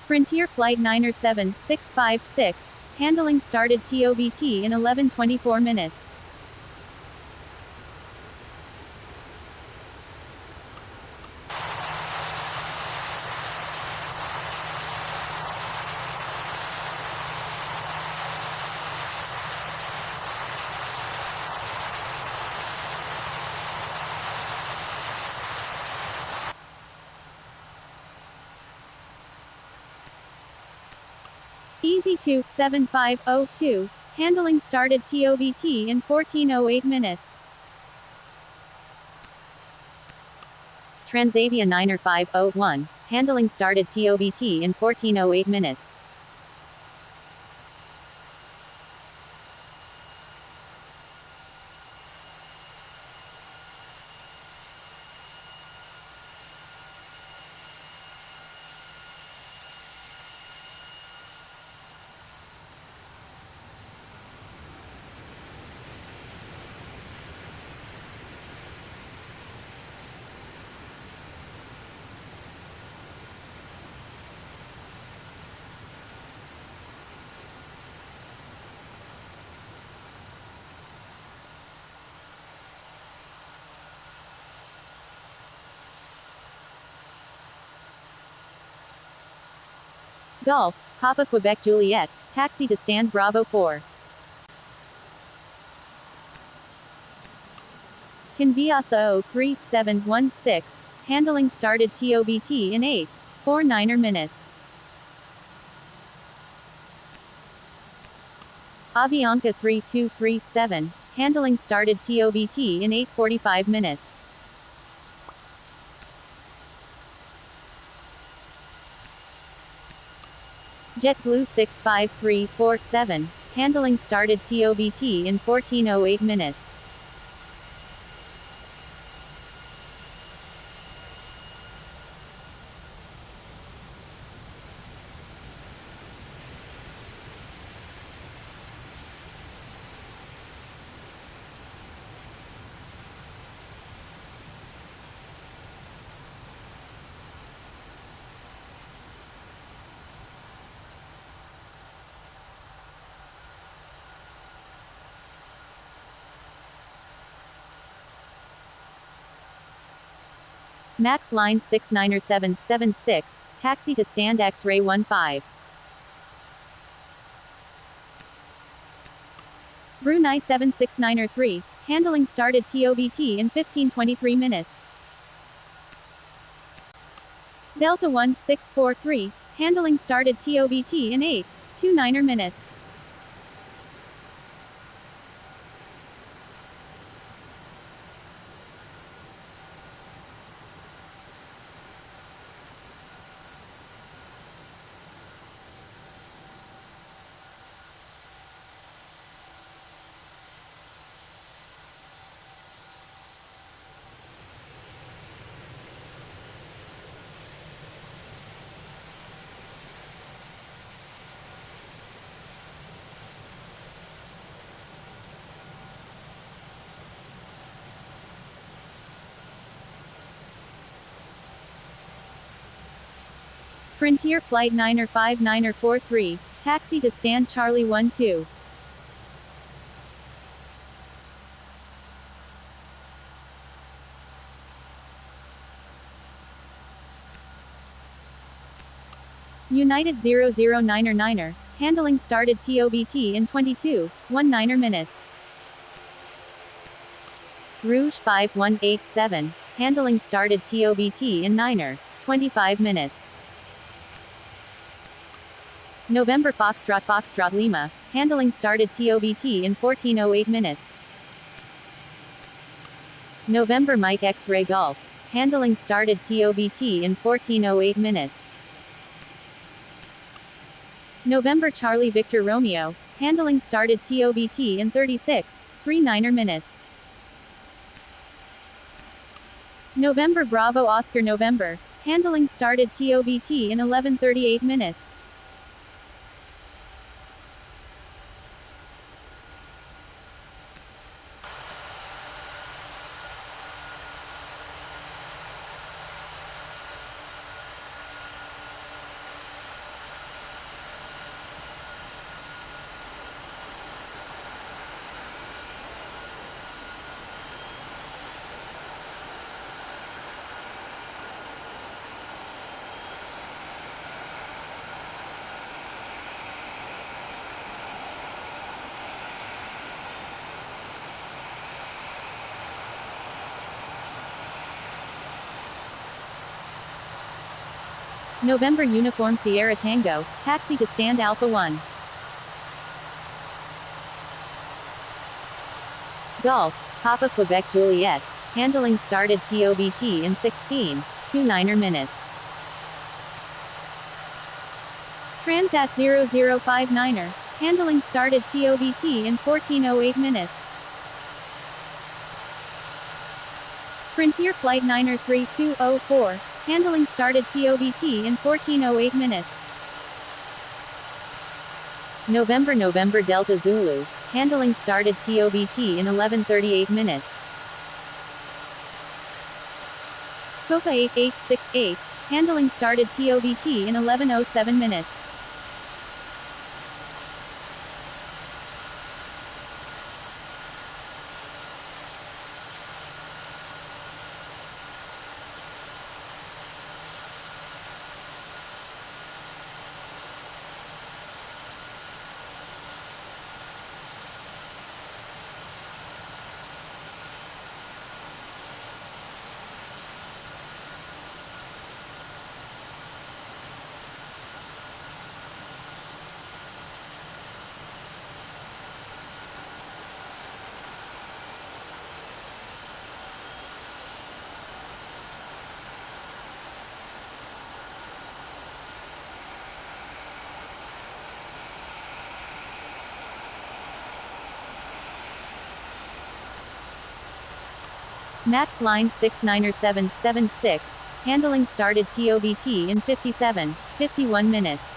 Frontier Flight 9er7656, handling started TOBT in 11:24 minutes. Easy 27502, handling started TOBT in 14:08 minutes. Transavia 9er501, handling started TOBT in 14:08 minutes. Golf, Papa Quebec Juliet, taxi to stand Bravo 4. Conviasa 03716, handling started TOBT in 8:49 minutes. Avianca 3237, handling started TOBT in 8:45 minutes. JetBlue 65347, handling started TOBT in 14:08 minutes. Max line 69776, taxi to stand X-ray 15. Brunei 76903, handling started TOBT in 15:23 minutes. Delta 1643, handling started TOBT in 8:29 minutes. Frontier Flight 95943, taxi to stand Charlie 12. United 009er, handling started TOBT in 22:19 minutes. Rouge 5187, handling started TOBT in 9:25 minutes. November Foxtrot Lima, handling started TOBT in 14:08 minutes. November Mike X-Ray Golf, handling started TOBT in 14:08 minutes. November Charlie Victor Romeo, handling started TOBT in 36:39 minutes. November Bravo Oscar November, handling started TOBT in 11:38 minutes. November Uniform Sierra Tango, taxi to stand Alpha 1. Golf, Papa Quebec Juliet, handling started TOBT in 16:29 minutes. Transat 0059er, handling started TOBT in 14:08 minutes. Frontier Flight 93204, handling started TOBT in 14:08 minutes. November Delta Zulu, handling started TOBT in 11:38 minutes. Copa 8868, handling started TOBT in 11:07 minutes. Max line 69776, handling started TOBT in 57:51 minutes.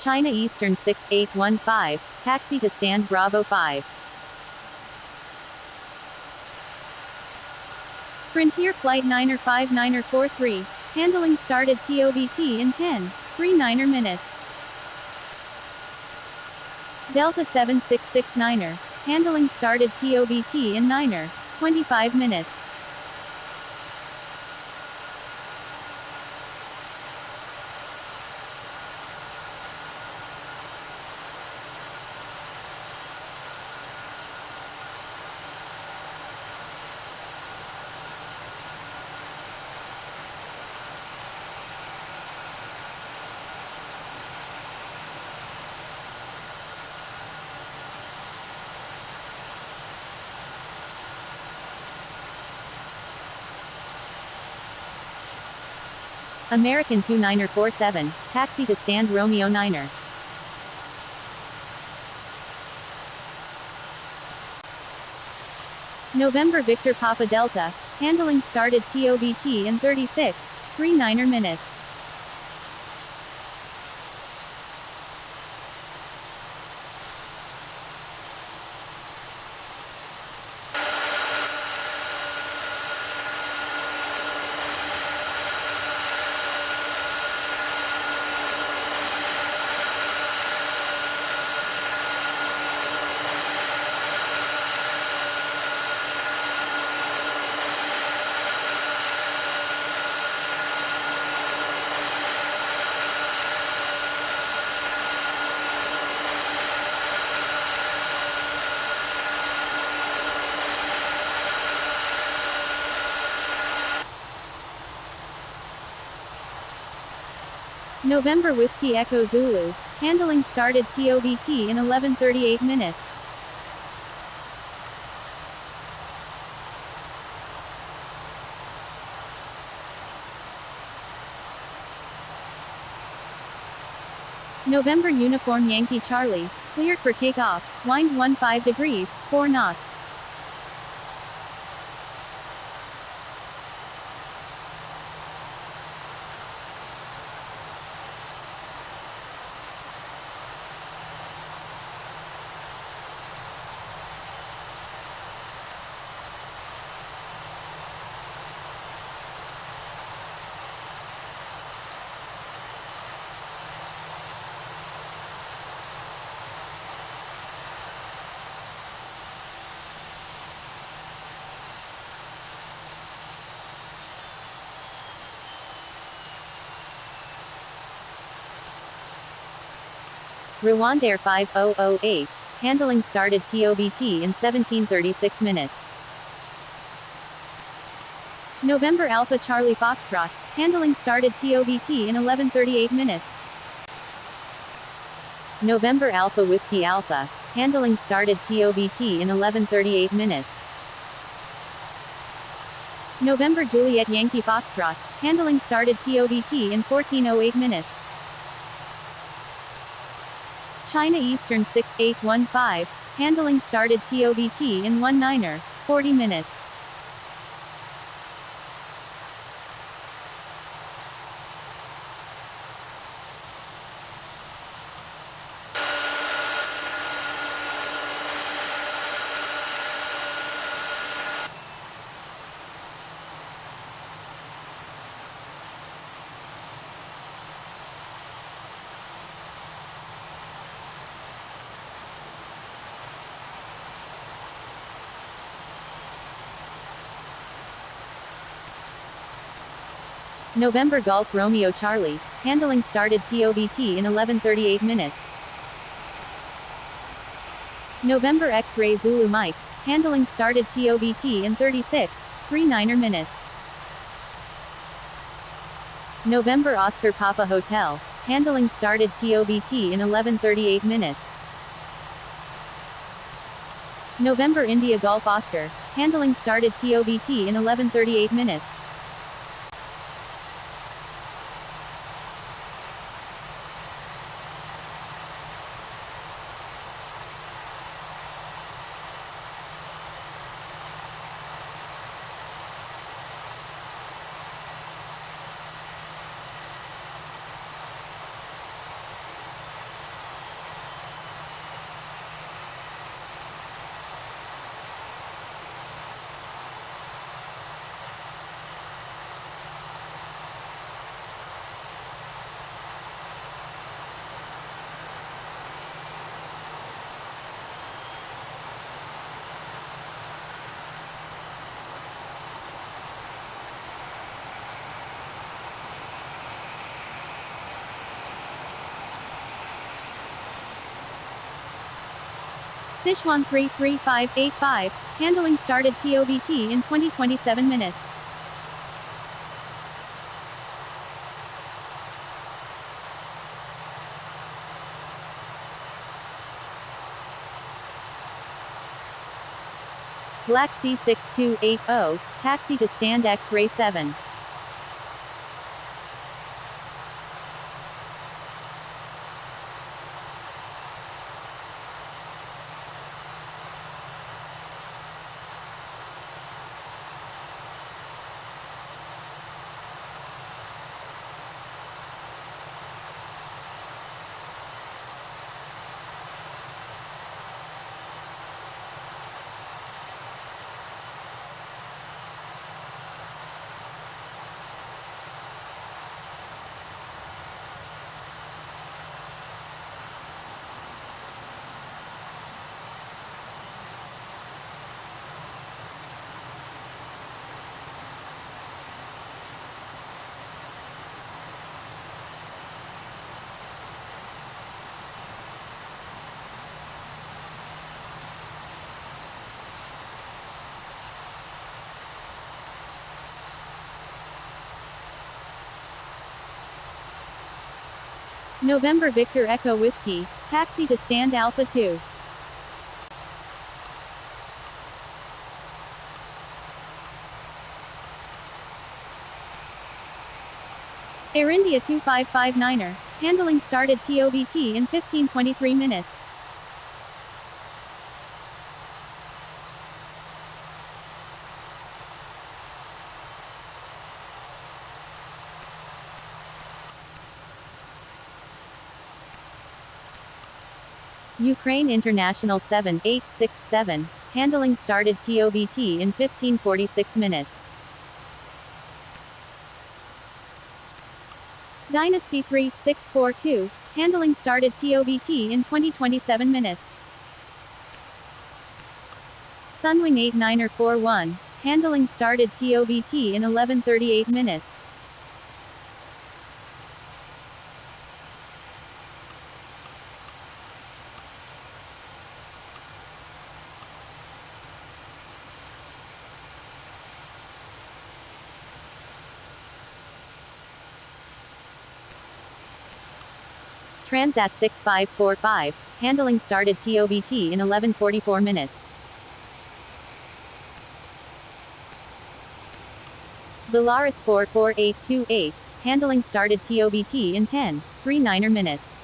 China Eastern 6815, taxi to stand Bravo 5. Frontier Flight 9er59er43, handling started TOBT in 10.39 minutes. Delta 7669er, handling started TOBT in 9er25 minutes. American 29er47, taxi to stand Romeo 9er. November Victor Papa Delta, handling started TOBT in 36.39 minutes. November Whiskey Echo Zulu, handling started TOBT in 11:38 minutes. November Uniform Yankee Charlie, cleared for takeoff, wind 15 degrees, 4 knots. Rwandair 5008, handling started TOBT in 17:36 minutes. November Alpha Charlie Foxtrot, handling started TOBT in 11:38 minutes. November Alpha Whiskey Alpha, handling started TOBT in 11:38 minutes. November Juliet Yankee Foxtrot, handling started TOBT in 14:08 minutes. China Eastern 6815, handling started TOBT in 19:40 minutes. November Golf Romeo Charlie, handling started TOBT in 11:38 minutes. November X-Ray Zulu Mike, handling started TOBT in 36.39 minutes. November Oscar Papa Hotel, handling started TOBT in 11:38 minutes. November India Golf Oscar, handling started TOBT in 11:38 minutes. Sichuan 33585, handling started TOBT in 2027 minutes. Black Sea 6280, taxi to stand X-ray 7. November Victor Echo Whiskey, taxi to stand Alpha 2. Air India 2559er, handling started TOBT in 15:23 minutes. Ukraine International 7867, handling started TOBT in 15:46 minutes. Dynasty 3642, handling started TOBT in 2027 minutes. Sunwing 89er41, handling started TOBT in 11:38 minutes. Transat 6545, handling started TOBT in 11:44 minutes. Belarus 44828, handling started TOBT in 10:39 minutes.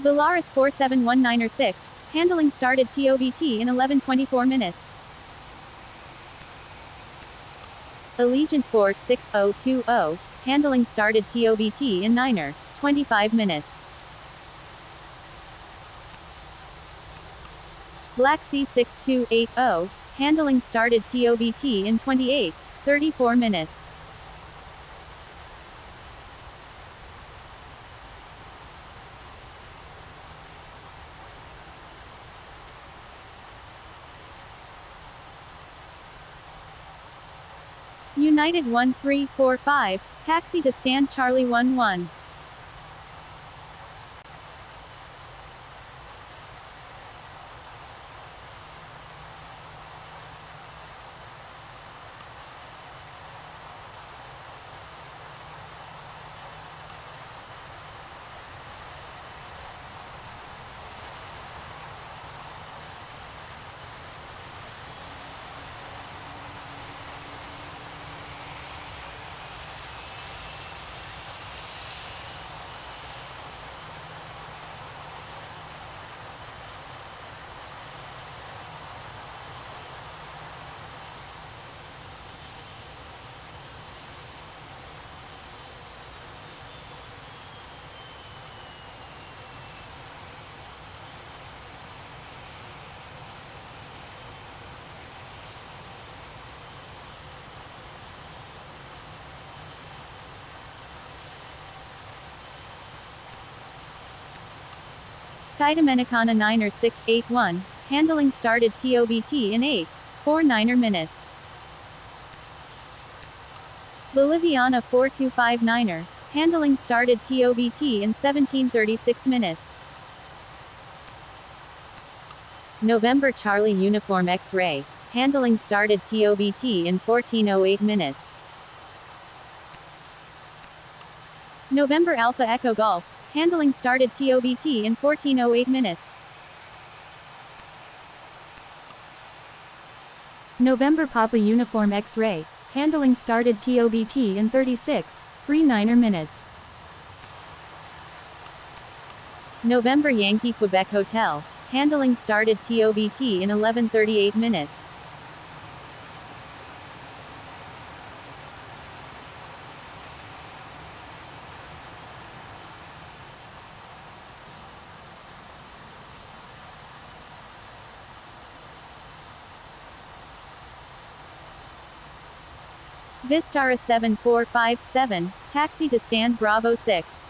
Belarus 471906, handling started TOBT in 11:24 minutes. Allegiant 46020, handling started TOBT in 9:25 minutes. Black Sea 6280, handling started TOBT in 28:34 minutes. United 1345, taxi to stand Charlie 11. Skydominicana 9er681, handling started TOBT in 8.49 minutes. Boliviana 4259er, handling started TOBT in 17:36 minutes. November Charlie Uniform X-Ray, handling started TOBT in 14:08 minutes. November Alpha Echo Golf, handling started TOBT in 14:08 minutes. November Papa Uniform X-Ray, handling started TOBT in 36.39 minutes. November Yankee Quebec Hotel, handling started TOBT in 11:38 minutes. Vistara 7457, taxi to stand Bravo 6.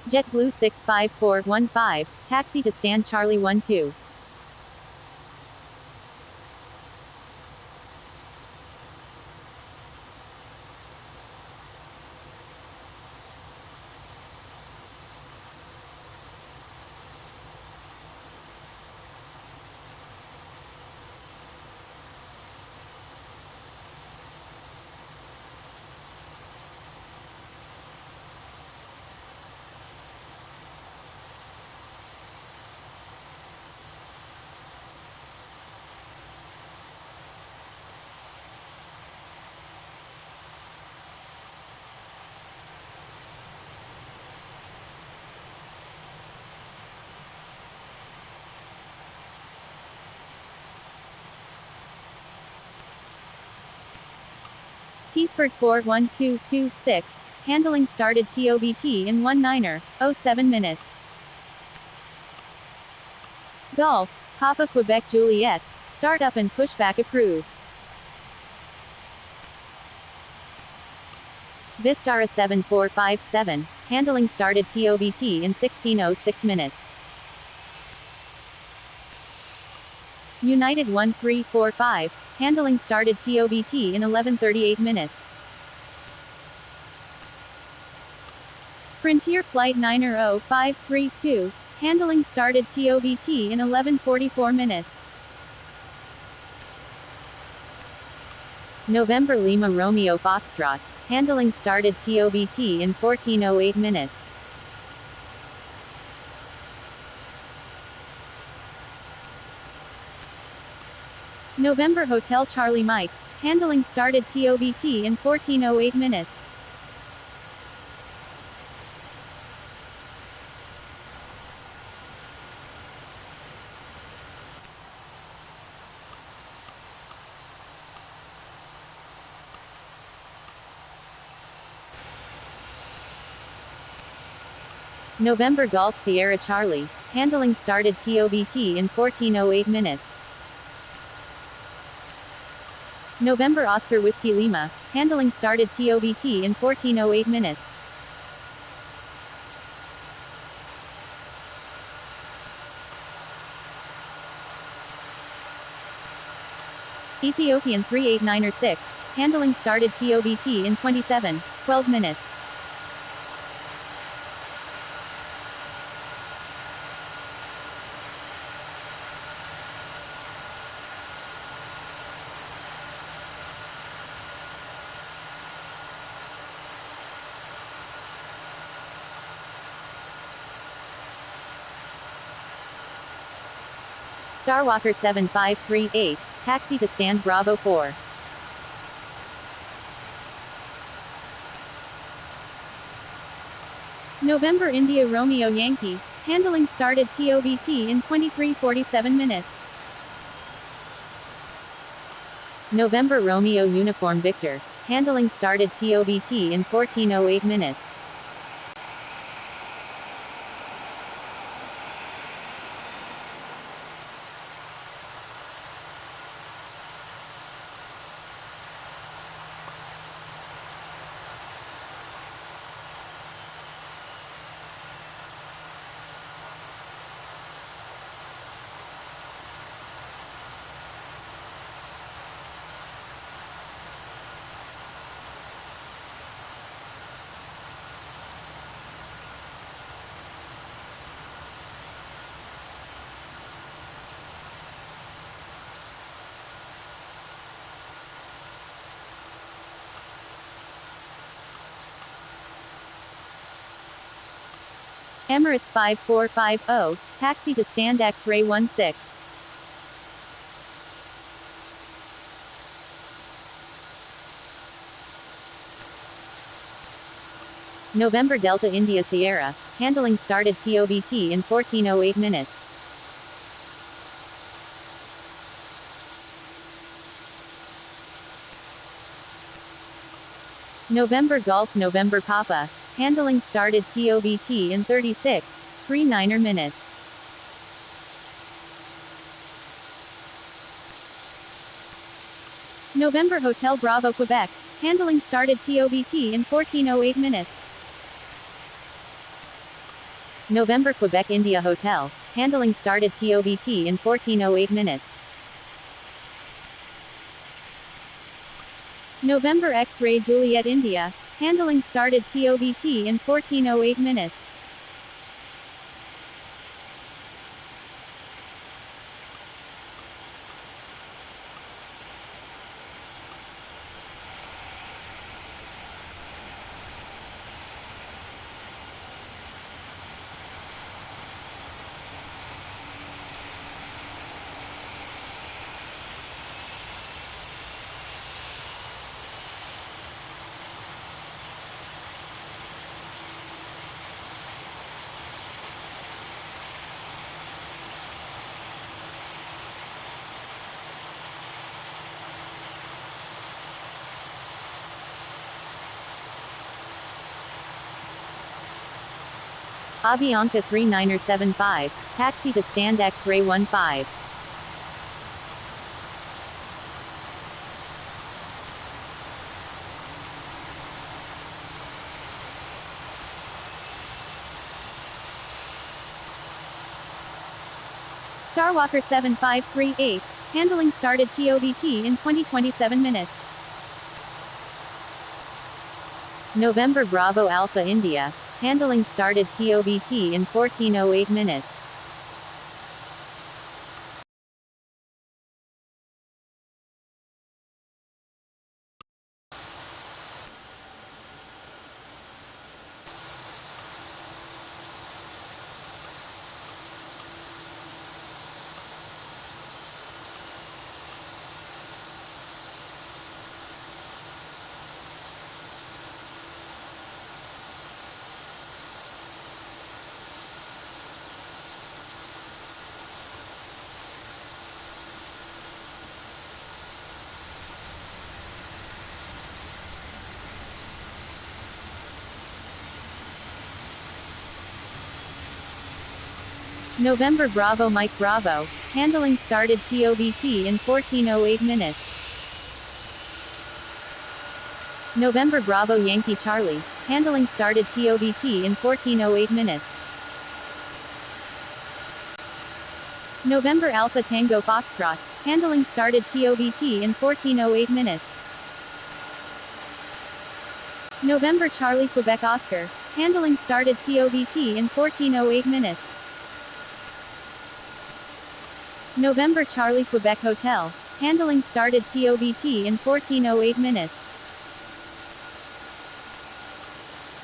JetBlue 65415, taxi to stand Charlie 12. Peaceburg 41226, handling started TOBT in 19:07 minutes. Golf, Papa Quebec Juliet, start up and pushback approved. Vistara 7457, handling started TOBT in 16:06 minutes. United 1345, handling started TOBT in 11:38 minutes. Frontier Flight 90532, handling started TOBT in 11:44 minutes. November Lima Romeo Foxtrot. Handling started TOBT in 14:08 minutes. November Hotel Charlie Mike. Handling started TOBT in 14:08 minutes. November Golf Sierra Charlie. Handling started TOBT in 14:08 minutes. November Oscar Whiskey Lima. Handling started TOBT in 14:08 minutes. Ethiopian 38906. Handling started TOBT in 27:12 minutes. Starwalker 7538. Taxi to stand Bravo 4. November India Romeo Yankee. Handling started TOBT in 23:47 minutes. November Romeo Uniform Victor. Handling started TOBT in 14:08 minutes. Emirates 5450. Taxi to stand X-ray 16. November Delta India Sierra. Handling started TOBT in 14:08 minutes. November Golf November Papa. Handling started TOBT in 36:39 minutes. November Hotel Bravo Quebec. Handling started TOBT in 14:08 minutes. November Quebec India Hotel. Handling started TOBT in 14:08 minutes. November X-ray Juliet India. Handling started TOBT in 14:08 minutes. Avianca 3975. Taxi to stand X-ray 15. Starwalker 7538. Handling started TOBT in 20:27 minutes. November Bravo Alpha India. Handling started TOBT in 14:08 minutes. November Bravo Mike Bravo. Handling started TOBT in 14:08 minutes. November Bravo Yankee Charlie. Handling started TOBT in 14:08 minutes. November Alpha Tango Foxtrot. Handling started TOBT in 14:08 minutes. November Charlie Quebec Oscar. Handling started TOBT in 14:08 minutes. November Charlie Quebec Hotel. Handling started TOBT in 14:08 minutes.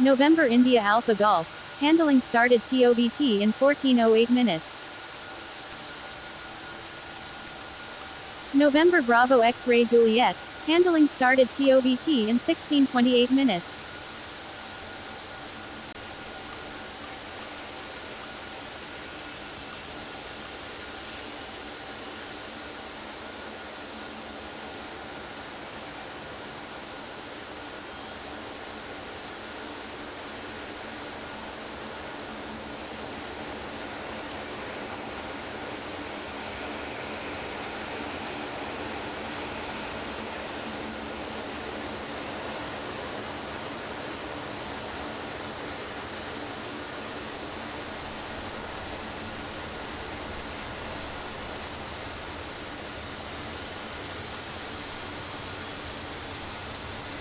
November India Alpha Golf. Handling started TOBT in 14:08 minutes. November Bravo X-Ray Juliet. Handling started TOBT in 16:28 minutes.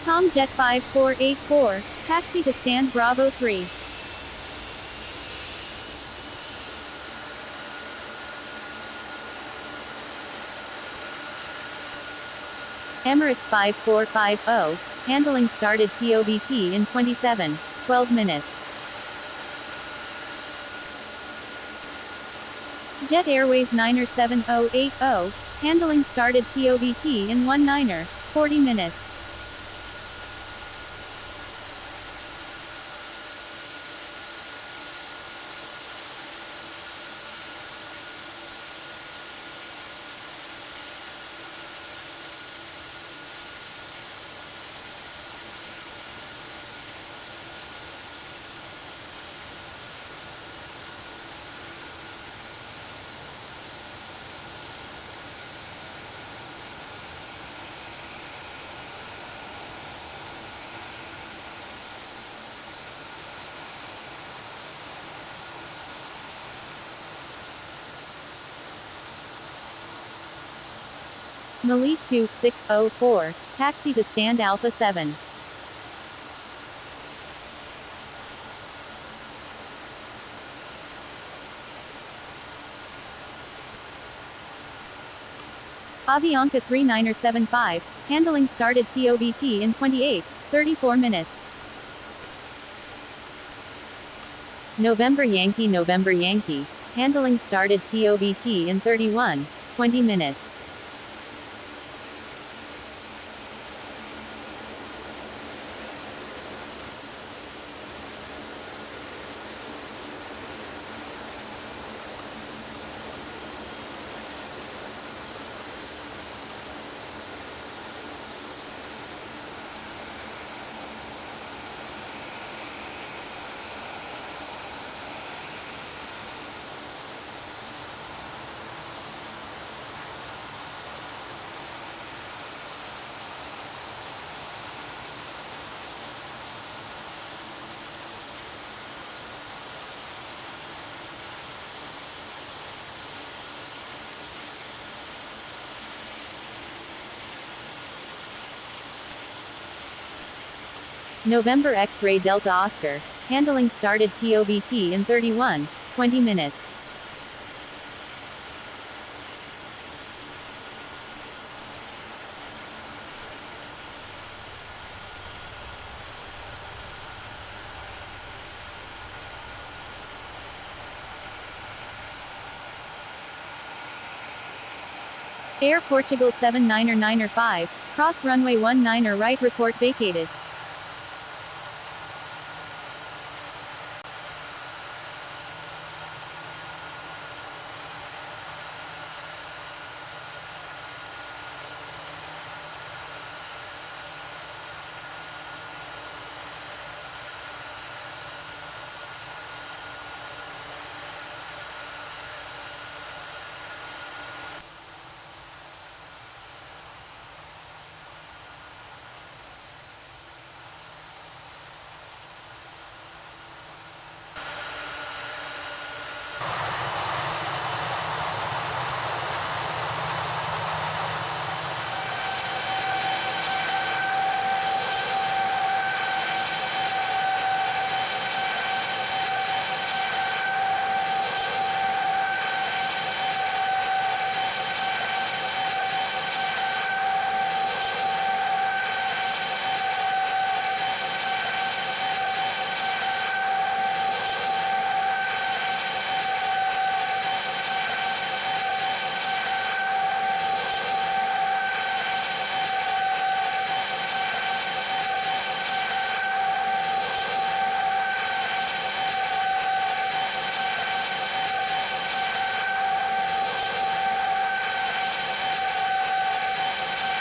Tom Jet 5484, taxi to stand Bravo 3. Emirates 5450, handling started TOBT in 27:12 minutes. Jet Airways Niner 7080, handling started TOBT in 19:40 minutes. Malik 2604, taxi to stand Alpha 7. Avianca 3975, handling started TOBT in 28:34 minutes. November Yankee, handling started TOBT in 31:20 minutes. November X-Ray Delta Oscar, handling started TOBT in 31:20 minutes. Air Portugal 7995, cross runway 19 right, report vacated.